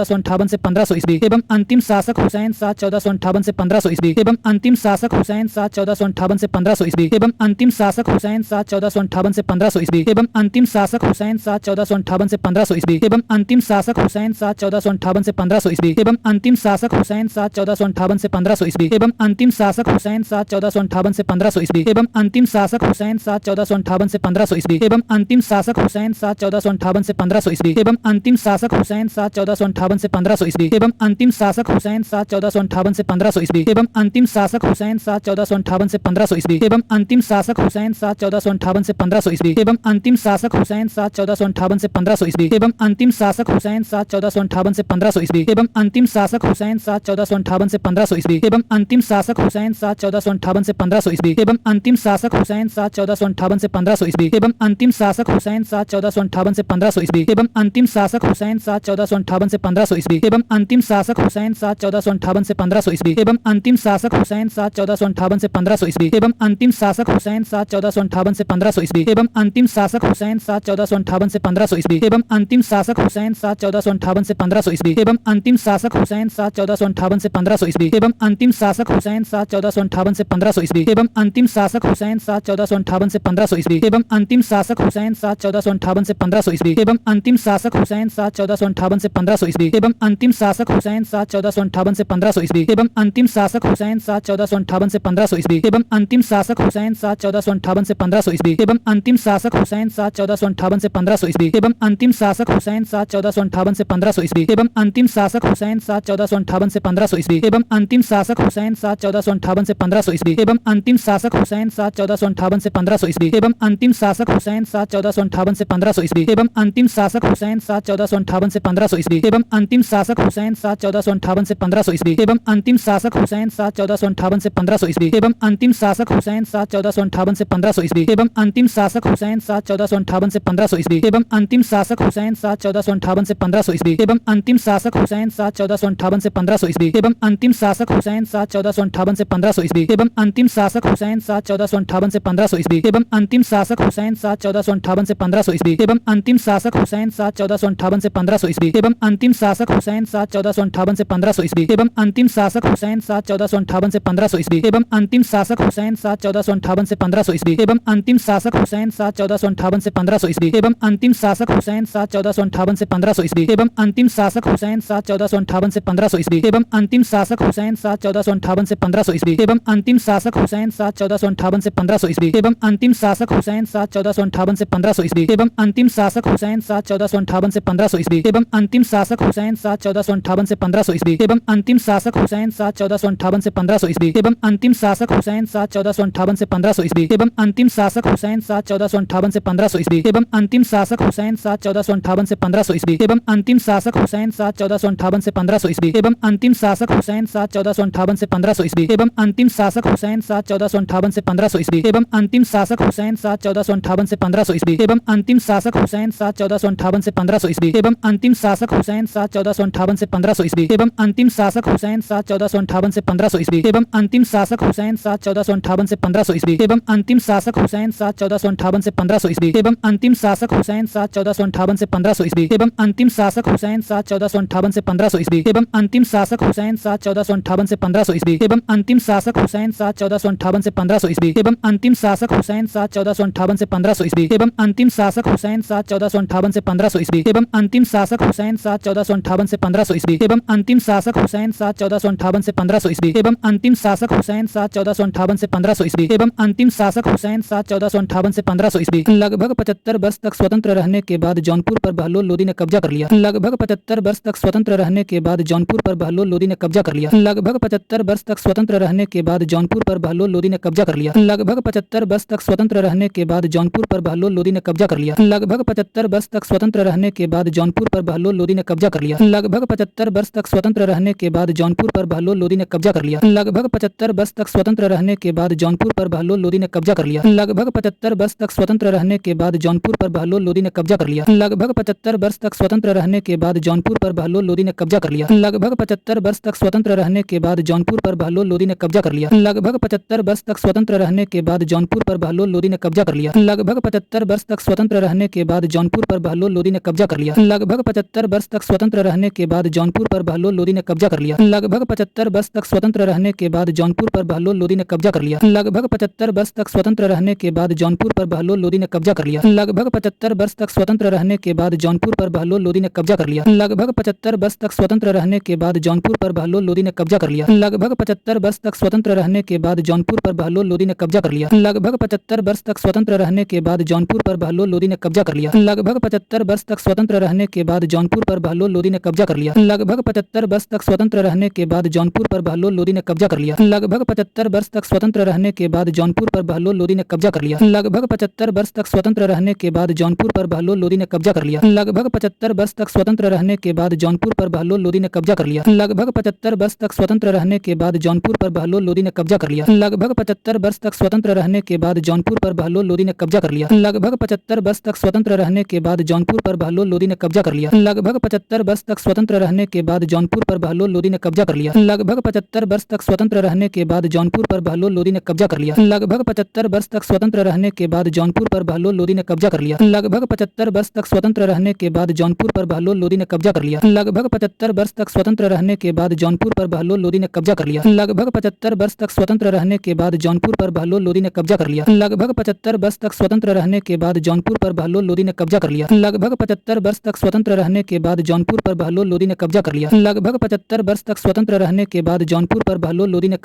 से 1500 ईस्वी एवं अंतिम शासक हुसैन शाह 1458 से 1500 ईस्वी एवं अंतिम शासक हुसैन शाह 1458 से 1500 ईस्वी एवं अंतिम शासक हुसैन शाह 1458 से 1500 ईस्वी एवं अंतिम शासक हुसैन शाह 1458 से 1500 ईस्वी एवं अंतिम शासक हुसैन शाह 1458 से 1500 ईस्वी एवं अंतिम शासक हुसैन शाह 1458 से 1500 ईस्वी एवं अंतिम शासक हुसैन शाह 1458 से 1500 ईस्वी एवं अंतिम शासक हुसैन शाह 1458 से 1500 ईस्वी एवं अंतिम शासक हुसैन शाह 1458 से 1500 ईस्वी एवं अंतिम शासक हुसैन शाह 1458 से 1500 ईस्वी एवं अंतिम शासक हुसैन शाह 1458 से 1500 ईस्वी एवं अंतिम शासक हुसैन शाह 1458 से 1500 ईस्वी एवं अंतिम शासक हुसैन शाह 1458 से 1500 ईस्वी एवं अंतिम शासक हुसैन शाह 1458 से 1500 ईस्वी एवं अंतिम शासक हुसैन शाह 1458 से 1500 ईस्वी एवं अंतिम शासक हुसैन शाह 1458 से 1500 ईस्वी एवं अंतिम शासक हुसैन शाह 1458 से 1500 ईस्वी एवं अंतिम शासक हुसैन शाह 1458 से 1500 ईस्वी एवं अंतिम शासक हुसैन शाह 1458 से 1500 ईस्वी एवं अंतिम शासक हुसैन शाह 1458 से 1500 ईस्वी एवं अंतिम शासक हुसैन शाह 1458 से 1500 ईस्वी एवं अंतिम शासक हुसैन शाह 1458 से 1500 ईस्वी एवं अंतिम शासक हुसैन शाह 1458 से 1500 ईस्वी एवं अंतिम शासक हुसैन शाह 1458 से 1500 ईस्वी एवं अंतिम शासक हुसैन शाह 1458 से 1500 ईस्वी एवं अंतिम शासक हुसैन शाह 1458 से 1500 ईस्वी एवं अंतिम शासक हुसैन शाह 1458 से 1500 ईस्वी एवं अंतिम शासक हुसैन शाह 1458 से 1500 ईस्वी एवं अंतिम शासक हुसैन शाह 1458 से 1500 ईस्वी एवं अंतिम शासक हुसैन शाह 1458 से 1500 ईस्वी एवं अंतिम शासक हुसैन शाह 1458 से 1500 ईस्वी एवं अंतिम शासक हुसैन शाह 1458 से 1500 ईस्वी एवं अंतिम शासक हुसैन शाह 1458 से 1500 ईस्वी एवं अंतिम शासक हुसैन शाह 1458 से 1500 ईस्वी एवं अंतिम शासक हुसैन शाह 1458 से 1500 ईस्वी एवं अंतिम शासक हुसैन शाह 1458 से 1500 ईस्वी एवं अंतिम शासक हुसैन शाह 1458 से 1500 ईस्वी एवं अंतिम शासक हुसैन शाह 1458 से 1500 ईस्वी एवं अंतिम शासक हुसैन शाह 1458 से 1500 ईस्वी एवं अंतिम शासक हुसैन शाह 1458 से 1500 ईस्वी एवं अंतिम शासक हुसैन शाह 1458 से 1500 ईस्वी एवं अंतिम शासक हुसैन शाह 1458 से 1500 ईस्वी एवं अंतिम शासक हुसैन शाह 1458 से 1500 ईस्वी एवं अंतिम शासक हुसैन शाह 1458 से 1500 ईस्वी एवं अंतिम शासक हुसैन शाह 1458 से 1500 ईस्वी एवं अंतिम शासक हुसैन शाह 1458 से 1500 ईस्वी एवं अंतिम शासक हुसैन शाह 1458 से 1500 ईस्वी एवं अंतिम शासक हुसैन शाह 1458 से 1500 ईस्वी एवं अंतिम शासक हुसैन शाह 1458 से 1500 ईस्वी एवं अंतिम शासक हुसैन शाह 1458 से 1500 ईस्वी एवं अंतिम शासक हुसैन शाह 1458 से 1500 ईस्वी एवं अंतिम शासक हुसैन शाह 1458 से 1500 ईस्वी एवं अंतिम शासक हुसैन शाह 1458 से 1500 ईस्वी एवं अंतिम शासक हुसैन शाह 1458 से 1500 ईस्वी एवं अंतिम शासक हुसैन शाह 1458 से 1500 ईस्वी एवं अंतिम शासक हुसैन शाह 1458 से 1500 ईस्वी एवं अंतिम शासक हुसैन शाह 1458 से 1500 ईस्वी एवं अंतिम शासक हुसैन शाह 1458 से 1500 ईस्वी एवं अंतिम शासक हुसैन शाह 1458 से 1500 ईस्वी एवं अंतिम शासक हुसैन शाह 1458 से 1500 ईस्वी एवं अंतिम शासक हुसैन शाह 1458 से 1500 ईस्वी एवं अंतिम शासक हुसैन शाह 1458 से 1500 ईस्वी एवं अंतिम शासक हुसैन शाह 1458 से 1500 ईस्वी एवं अंतिम शासक हुसैन शाह 1458 से 1500 ईस्वी एवं अंतिम शासक हुसैन शाह 1458 से 1500 ईस्वी एवं अंतिम शासक हुसैन शाह 1458 से 1500 ईस्वी एवं अंतिम शासक हुसैन शाह 1458 से 1500 ईस्वी एवं अंतिम शासक हुसैन शाह 1458 से 1500 ईस्वी एवं अंतिम शासक हुसैन शाह 1458 से 1500 ईस्वी एवं अंतिम शासक हुसैन शाह 1458 से 1500 ईस्वी एवं अंतिम शासक हुसैन शाह 1458 से 1500 ईस्वी एवं अंतिम शासक हुसैन शाह 1458 से 1500 ईस्वी एवं अंतिम शासक हुसैन शाह 1458 से 1500 ईस्वी एवं अंतिम शासक हुसैन शाह 1458 से 1500 ईस्वी एवं अंतिम शासक हुसैन शाह 1458 से 1500 ईस्वी एवं अंतिम शासक हुसैन शाह 1458 से 1500 ईस्वी एवं अंतिम शासक हुसैन शाह 1458 से 1500 ईस्वी एवं अंतिम शासक हुसैन शाह 1458 से 1500 ईस्वी एवं अंतिम शासक हुसैन शाह 1458 से 1500 ईस्वी एवं अंतिम शासक हुसैन शाह 1458 से 1500 ईस्वी एवं अंतिम शासक हुसैन शाह 1458 से 1500 ईस्वी एवं अंतिम शासक हुसैन शाह 1458 से 1500 ईस्वी एवं अंतिम शासक हुसैन शाह 1458 से 1500 ईस्वी एवं अंतिम शासक हुसैन शाह 1458 से 1500 ईस्वी एवं अंतिम शासक हुसैन शाह 1458 से 1500 ईस्वी। लगभग 75 वर्ष तक स्वतंत्र रहने के बाद जौनपुर पर बहलोल लोदी ने कब्जा कर लिया। लगभग 75 वर्ष तक स्वतंत्र रहने के बाद जौनपुर पर बहलोल लोदी ने कब्जा कर लिया। लगभग 75 वर्ष तक स्वतंत्र रहने के बाद जौनपुर पर बहलोल लोदी ने कब्जा कर लिया। लगभग 75 वर्ष तक स्वतंत्र रहने के बाद जौनपुर पर बहलोल लोदी ने कब्जा कर लिया। लगभग 75 वर्ष तक स्वतंत्र रहने के बाद जौनपुर पर बहलोल लोदी ने कब्जा कर लिया। लगभग 75 वर्ष तक स्वतंत्र रहने के बाद जौनपुर पर बहलोल लोदी ने कब्जा कर लिया। लगभग 75 वर्ष तक स्वतंत्र रहने के बाद जौनपुर पर बहलोल लोदी ने कब्जा कर लिया। लगभग 75 वर्ष तक स्वतंत्र रहने के बाद जौनपुर पर बहलोल लोदी ने कब्जा कर लिया। लगभग 75 वर्ष तक स्वतंत्र रहने के बाद जौनपुर पर बहलोल लोदी ने कब्जा कर लिया। लगभग 75 वर्ष तक स्वतंत्र रहने के बाद जौनपुर पर बहलोल लोदी ने कब्जा कर लिया। लगभग 75 वर्ष तक स्वतंत्र रहने के बाद जौनपुर पर बहलोल लोदी ने कब्जा कर लिया। लगभग 75 वर्ष तक स्वतंत्र रहने के बाद जौनपुर पर बहलोल लोदी ने कब्जा कर लिया। लगभग 75 वर्ष तक स्वतंत्र रहने के बाद जौनपुर पर बहलोल लोदी ने कब्जा कर लिया। लगभग 75 वर्ष तक स्वतंत्र रहने के बाद जौनपुर पर बहलोल लोदी ने कब्जा कर लिया। लगभग 75 वर्ष तक स्वतंत्र रहने के बाद जौनपुर पर बहलोल लोदी ने कब्जा कर लिया। लगभग 75 वर्ष तक स्वतंत्र रहने के बाद जौनपुर पर बहलोल लोदी ने कब्जा कर लिया। लगभग 75 वर्ष तक स्वतंत्र रहने के बाद जौनपुर पर बहलोल लोदी ने कब्जा कर लिया। लगभग 75 वर्ष तक स्वतंत्र रहने के बाद जौनपुर पर बहलोल लोदी ने कब्जा कर लिया। लगभग 75 वर्ष तक स्वतंत्र रहने के बाद जौनपुर पर बहलोल लोदी ने कब्जा कर लिया। लगभग 75 वर्ष तक स्वतंत्र रहने के बाद जौनपुर पर बहलोल लोदी ने कब्जा कर लिया। लगभग 75 वर्ष तक स्वतंत्र रहने के बाद जौनपुर पर बहलोल लोदी ने कब्जा कर लिया। लगभग 75 वर्ष तक स्वतंत्र रहने के बाद जौनपुर पर बहलोल लोदी ने कब्जा कर लिया। लगभग 75 वर्ष तक स्वतंत्र रहने के बाद जौनपुर पर बहलोल लोदी ने कब्जा कर लिया। लगभग 75 वर्ष तक स्वतंत्र रहने के बाद जौनपुर पर बहलोल लोदी ने कब्जा कर लिया। लगभग 75 वर्ष तक स्वतंत्र रहने के बाद जौनपुर पर बहलोल लोदी ने कब्जा कर लिया। लगभग 75 वर्ष तक स्वतंत्र रहने के बाद जौनपुर पर बहलोल लोदी ने कब्जा कर लिया। लगभग 75 वर्ष तक स्वतंत्र रहने के बाद जौनपुर पर बहलोल लोदी ने कब्जा कर लिया। लगभग 75 वर्ष तक स्वतंत्र रहने के बाद जौनपुर पर बहलोल लोदी ने कब्जा कर लिया। लगभग 75 वर्ष तक स्वतंत्र रहने के बाद जौनपुर पर बहलोल लोदी ने कब्जा कर लिया। लगभग 75 वर्ष तक स्वतंत्र रहने के बाद जौनपुर पर बहलोल लोदी ने कब्जा कर लिया। लगभग 75 वर्ष तक स्वतंत्र रहने के बाद जौनपुर पर बहलोल लोदी ने कब्जा कर लिया। लगभग 75 वर्ष तक स्वतंत्र रहने के बाद जौनपुर पर बहलोल लोदी ने कब्जा कर लिया। लगभग 75 वर्ष तक स्वतंत्र रहने के बाद जौनपुर पर बहलोल लोदी ने कब्जा कर लिया। लगभग 75 वर्ष तक स्वतंत्र रहने के बाद जौनपुर पर बहलोल लोदी ने कब्जा कर लिया। लगभग 75 वर्ष तक स्वतंत्र रहने के बाद जौनपुर पर बहलोल लोदी ने कब्जा कर लिया। लगभग 75 वर्ष तक स्वतंत्र रहने के बाद जौनपुर पर बहलोल लोदी ने कब्जा कर लिया। लगभग 75 वर्ष तक स्वतंत्र रहने के बाद जौनपुर पर बहलोल लोदी ने कब्जा कर लिया। लगभग 75 वर्ष तक स्वतंत्र रहने के बाद जौनपुर पर बहलोल लोदी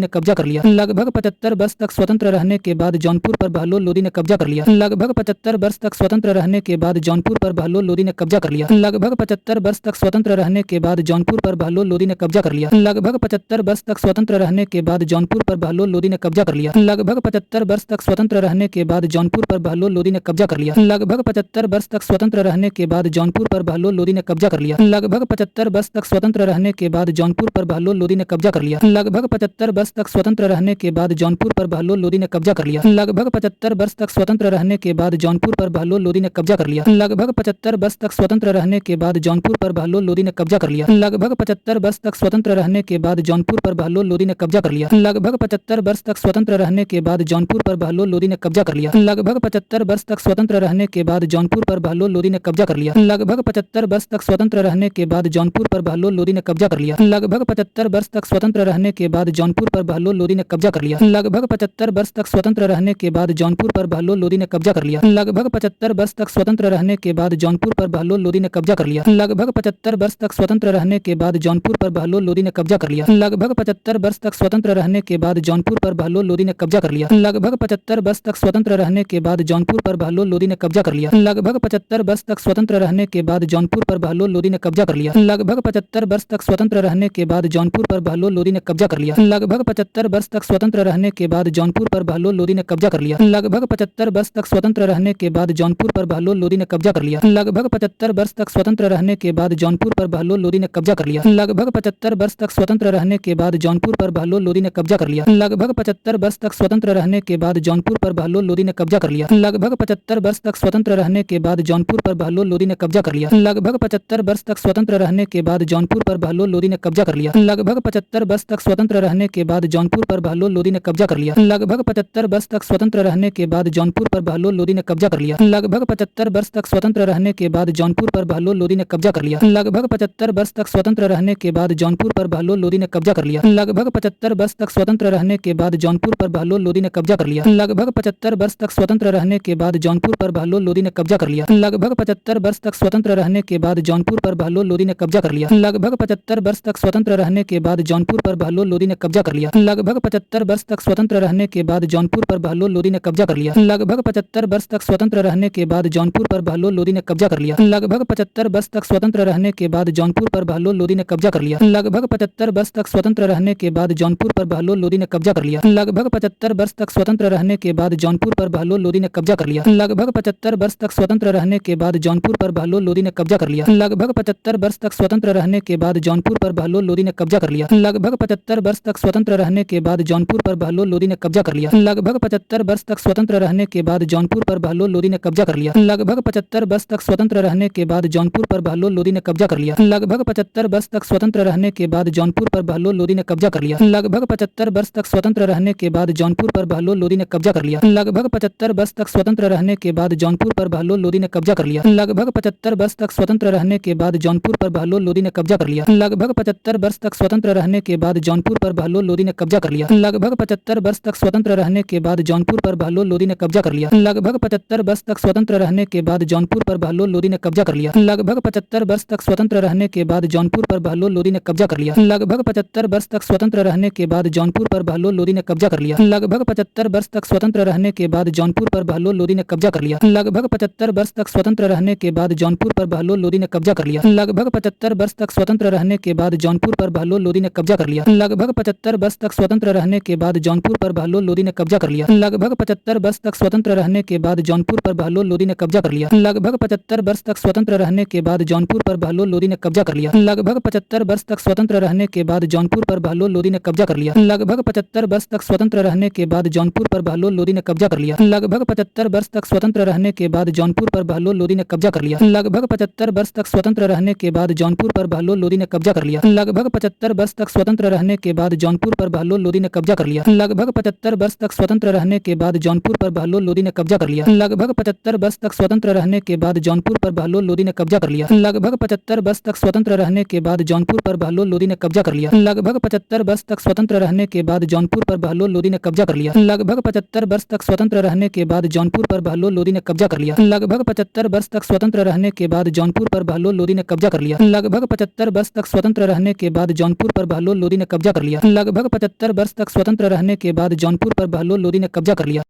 ने कब्जा कर लिया। लगभग 75 वर्ष तक स्वतंत्र रहने के बाद जौनपुर पर बहलोल लोदी ने कब्जा कर लिया। लगभग 75 वर्ष तक स्वतंत्र रहने के बाद जौनपुर पर बहलोल लोदी ने कब्जा कर लिया। लगभग 75 वर्ष तक स्वतंत्र रहने के बाद जौनपुर पर बहलोल लोदी ने कब्जा कर लिया। लगभग 75 वर्ष तक स्वतंत्र रहने के बाद जौनपुर पर बहलोल लोदी ने कब्जा कर लिया। लगभग 75 वर्ष तक स्वतंत्र रहने के बाद जौनपुर पर बहलोल लोदी ने कब्जा कर लिया। लगभग 75 वर्ष तक स्वतंत्र रहने के बाद जौनपुर पर बहलोल लोदी ने कब्जा कर लिया। लगभग 75 वर्ष तक स्वतंत्र रहने के बाद जौनपुर पर बहलोल लोदी ने कब्जा कर लिया। लगभग 75 वर्ष तक स्वतंत्र रहने के बाद जौनपुर पर बहलोल लोदी ने कब्जा कर लिया। लगभग 75 वर्ष तक स्वतंत्र रहने के बाद जौनपुर पर बहलोल लोदी ने कब्जा कर लिया। लगभग 75 वर्ष तक स्वतंत्र रहने के बाद जौनपुर पर बहलोल लोदी ने कब्जा कर लिया। लगभग 75 वर्ष तक स्वतंत्र रहने के बाद जौनपुर पर बहलोल लोदी ने कब्जा कर लिया। लगभग 75 वर्ष तक स्वतंत्र रहने के बाद जौनपुर पर बहलोल लोदी ने कब्जा कर लिया। लगभग 75 वर्ष तक स्वतंत्र रहने के बाद जौनपुर पर बहलोल लोदी ने कब्जा कर लिया। लगभग 75 वर्ष तक स्वतंत्र रहने के बाद जौनपुर पर बहलोल लोदी ने कब्जा कर लिया। लगभग 75 वर्ष तक स्वतंत्र रहने के बाद जौनपुर पर बहलोल लोदी ने कब्जा कर लिया। लगभग 75 वर्ष तक स्वतंत्र रहने के बाद जौनपुर पर बहलोल लोदी ने कब्जा कर लिया। लगभग 75 वर्ष तक स्वतंत्र रहने के बाद जौनपुर पर बहलोल लोदी ने कब्जा कर लिया। लगभग 75 वर्ष तक स्वतंत्र रहने के बाद जौनपुर पर बहलोल लोदी ने कब्जा कर लिया। लगभग 75 वर्ष तक स्वतंत्र रहने के बाद जौनपुर पर बहलोल लोदी ने कब्जा कर लिया। लगभग 75 वर्ष तक स्वतंत्र रहने के बाद जौनपुर पर बहलोल लोदी ने कब्जा कर लिया। लगभग 75 वर्ष तक स्वतंत्र रहने के बाद जौनपुर पर बहलोल लोदी ने कब्जा कर लिया। लगभग 75 वर्ष तक स्वतंत्र रहने के बाद जौनपुर पर बहलोल लोदी ने कब्जा कर लिया। लगभग 75 वर्ष तक स्वतंत्र रहने के बाद जौनपुर पर बहलोल लोदी ने कब्जा कर लिया। लगभग 75 वर्ष तक स्वतंत्र रहने के बाद जौनपुर पर बहलोल लोदी ने कब्जा कर लिया। लगभग 75 वर्ष तक स्वतंत्र रहने के बाद जौनपुर पर बहलोल लोदी ने कब्जा कर लिया। लगभग 75 वर्ष तक स्वतंत्र रहने के बाद जौनपुर पर बहलोल लोदी ने कब्जा कर लिया। लगभग 75 वर्ष तक स्वतंत्र रहने के बाद जौनपुर पर बहलोल लोदी ने कब्जा कर लिया। लगभग 75 वर्ष तक स्वतंत्र रहने के बाद जौनपुर पर बहलोल लोदी ने कब्जा कर लिया। लगभग 75 वर्ष तक स्वतंत्र रहने के बाद जौनपुर पर बहलोल लोदी ने कब्जा कर लिया। लगभग 75 वर्ष तक स्वतंत्र रहने के बाद जौनपुर पर बहलोल लोदी ने कब्जा कर लिया। लगभग 75 वर्ष तक स्वतंत्र रहने के बाद जौनपुर पर बहलोल लोदी ने कब्जा कर लिया। लगभग 75 वर्ष तक स्वतंत्र रहने के बाद जौनपुर पर बहलोल लोदी ने कब्जा कर लिया। लगभग 75 वर्ष तक स्वतंत्र रहने के बाद जौनपुर पर बहलोल लोदी ने कब्जा कर लिया। लगभग 75 वर्ष तक स्वतंत्र रहने के बाद जौनपुर पर बहलोल लोदी ने कब्जा कर लिया। लगभग 75 वर्ष तक स्वतंत्र रहने के बाद जौनपुर पर बहलोल लोदी ने कब्जा कर लिया। लगभग 75 वर्ष तक स्वतंत्र रहने के बाद जौनपुर पर बहलोल लोदी ने कब्जा कर लिया। लगभग 75 वर्ष तक स्वतंत्र रहने के बाद जौनपुर पर बहलोल लोदी ने कब्जा कर लिया। लगभग 75 वर्ष तक स्वतंत्र रहने के बाद जौनपुर पर बहलोल लोदी ने कब्जा कर लिया। लगभग 75 वर्ष तक स्वतंत्र रहने के बाद जौनपुर पर बहलोल लोदी ने कब्जा कर लिया। लगभग 75 वर्ष तक स्वतंत्र रहने के बाद जौनपुर पर बहलोल लोदी ने कब्जा कर लिया। लगभग 75 वर्ष तक स्वतंत्र रहने के बाद जौनपुर पर बहलोल लोदी ने कब्जा कर लिया। लगभग 75 वर्ष तक स्वतंत्र रहने के बाद जौनपुर पर बहलोल लोदी ने कब्जा कर लिया। लगभग 75 वर्ष तक स्वतंत्र रहने के बाद जौनपुर पर बहलोल लोदी ने कब्जा कर लिया। लगभग 75 वर्ष तक स्वतंत्र रहने के बाद जौनपुर पर बहलोल लोदी ने कब्जा कर लिया। लगभग 75 वर्ष तक स्वतंत्र रहने के बाद जौनपुर पर बहलोल लोदी ने कब्जा कर लिया। लगभग 75 वर्ष तक स्वतंत्र रहने के बाद जौनपुर पर बहलोल लोदी ने कब्जा कर लिया। लगभग 75 वर्ष तक स्वतंत्र रहने के बाद जौनपुर पर बहलोल लोदी ने कब्जा कर लिया। लगभग 75 वर्ष तक स्वतंत्र रहने के बाद जौनपुर पर बहलोल लोदी ने कब्जा कर लिया। लगभग 75 वर्ष तक स्वतंत्र रहने के बाद जौनपुर पर बहलोल लोदी ने कब्जा कर लिया। लगभग 75 वर्ष तक स्वतंत्र रहने के बाद जौनपुर पर बहलोल लोदी ने कब्जा कर लिया। लगभग 75 वर्ष तक स्वतंत्र रहने के बाद जौनपुर पर बहलोल लोदी ने कब्जा कर लिया। लगभग 75 वर्ष तक स्वतंत्र रहने के बाद जौनपुर पर बहलोल लोदी ने कब्जा कर लिया। लगभग 75 वर्ष तक स्वतंत्र रहने के बाद जौनपुर पर बहलोल लोदी ने कब्जा कर लिया। लगभग 75 वर्ष तक स्वतंत्र रहने के बाद जौनपुर पर बहलोल लोदी ने कब्जा कर लिया। लगभग 75 वर्ष तक स्वतंत्र रहने के बाद जौनपुर पर बहलोल लोदी ने कब्जा कर लिया। लगभग 75 वर्ष तक स्वतंत्र रहने के बाद जौनपुर पर बहलोल लोदी ने कब्जा कर लिया। लगभग 75 वर्ष तक स्वतंत्र रहने के बाद जौनपुर पर बहलोल लोदी ने कब्जा कर लिया। लगभग 75 वर्ष तक स्वतंत्र रहने के बाद जौनपुर पर बहलोल लोदी ने कब्जा कर लिया। लगभग 75 वर्ष तक स्वतंत्र रहने के बाद जौनपुर पर बहलोल लोदी ने कब्जा कर लिया। लगभग 75 वर्ष तक स्वतंत्र रहने के बाद जौनपुर पर बहलोल लोदी ने कब्जा कर लिया। लगभग 75 वर्ष तक स्वतंत्र रहने के बाद जौनपुर पर बहलोल लोदी ने कब्जा कर लिया। लगभग 75 वर्ष तक स्वतंत्र रहने के बाद जौनपुर पर बहलोल लोदी ने कब्जा कर लिया। लगभग 75 वर्ष तक स्वतंत्र रहने के बाद जौनपुर पर बहलोल लोदी ने कब्जा कर लिया। लगभग 75 वर्ष तक स्वतंत्र रहने के बाद जौनपुर पर बहलोल लोदी ने कब्जा कर लिया। लगभग 75 वर्ष तक स्वतंत्र रहने के बाद जौनपुर पर बहलोल लोदी ने कब्जा कर लिया। लगभग 75 वर्ष तक स्वतंत्र रहने के बाद जौनपुर पर बहलोल लोदी ने कब्जा कर लिया। लगभग 75 वर्ष तक स्वतंत्र रहने के बाद जौनपुर पर बहलोल लोदी ने कब्जा कर लिया। लगभग 75 वर्ष तक स्वतंत्र रहने के बाद जौनपुर पर बहलोल लोदी ने कब्जा कर लिया। लगभग 75 वर्ष तक स्वतंत्र रहने के बाद जौनपुर पर बहलोल लोदी ने कब्जा कर लिया। लगभग 75 वर्ष तक स्वतंत्र रहने के बाद जौनपुर पर बहलोल लोदी ने कब्जा कर लिया। लगभग 75 वर्ष तक स्वतंत्र रहने के बाद जौनपुर पर बहलोल लोदी ने कब्जा कर लिया। लगभग 75 वर्ष तक स्वतंत्र रहने के बाद जौनपुर पर बहलोल लोदी ने कब्जा कर लिया। लगभग 75 वर्ष तक स्वतंत्र रहने के बाद जौनपुर पर बहलोल लोदी ने कब्जा कर लिया। लगभग 75 वर्ष तक स्वतंत्र रहने के बाद जौनपुर पर बहलोल लोदी ने कब्जा कर लिया।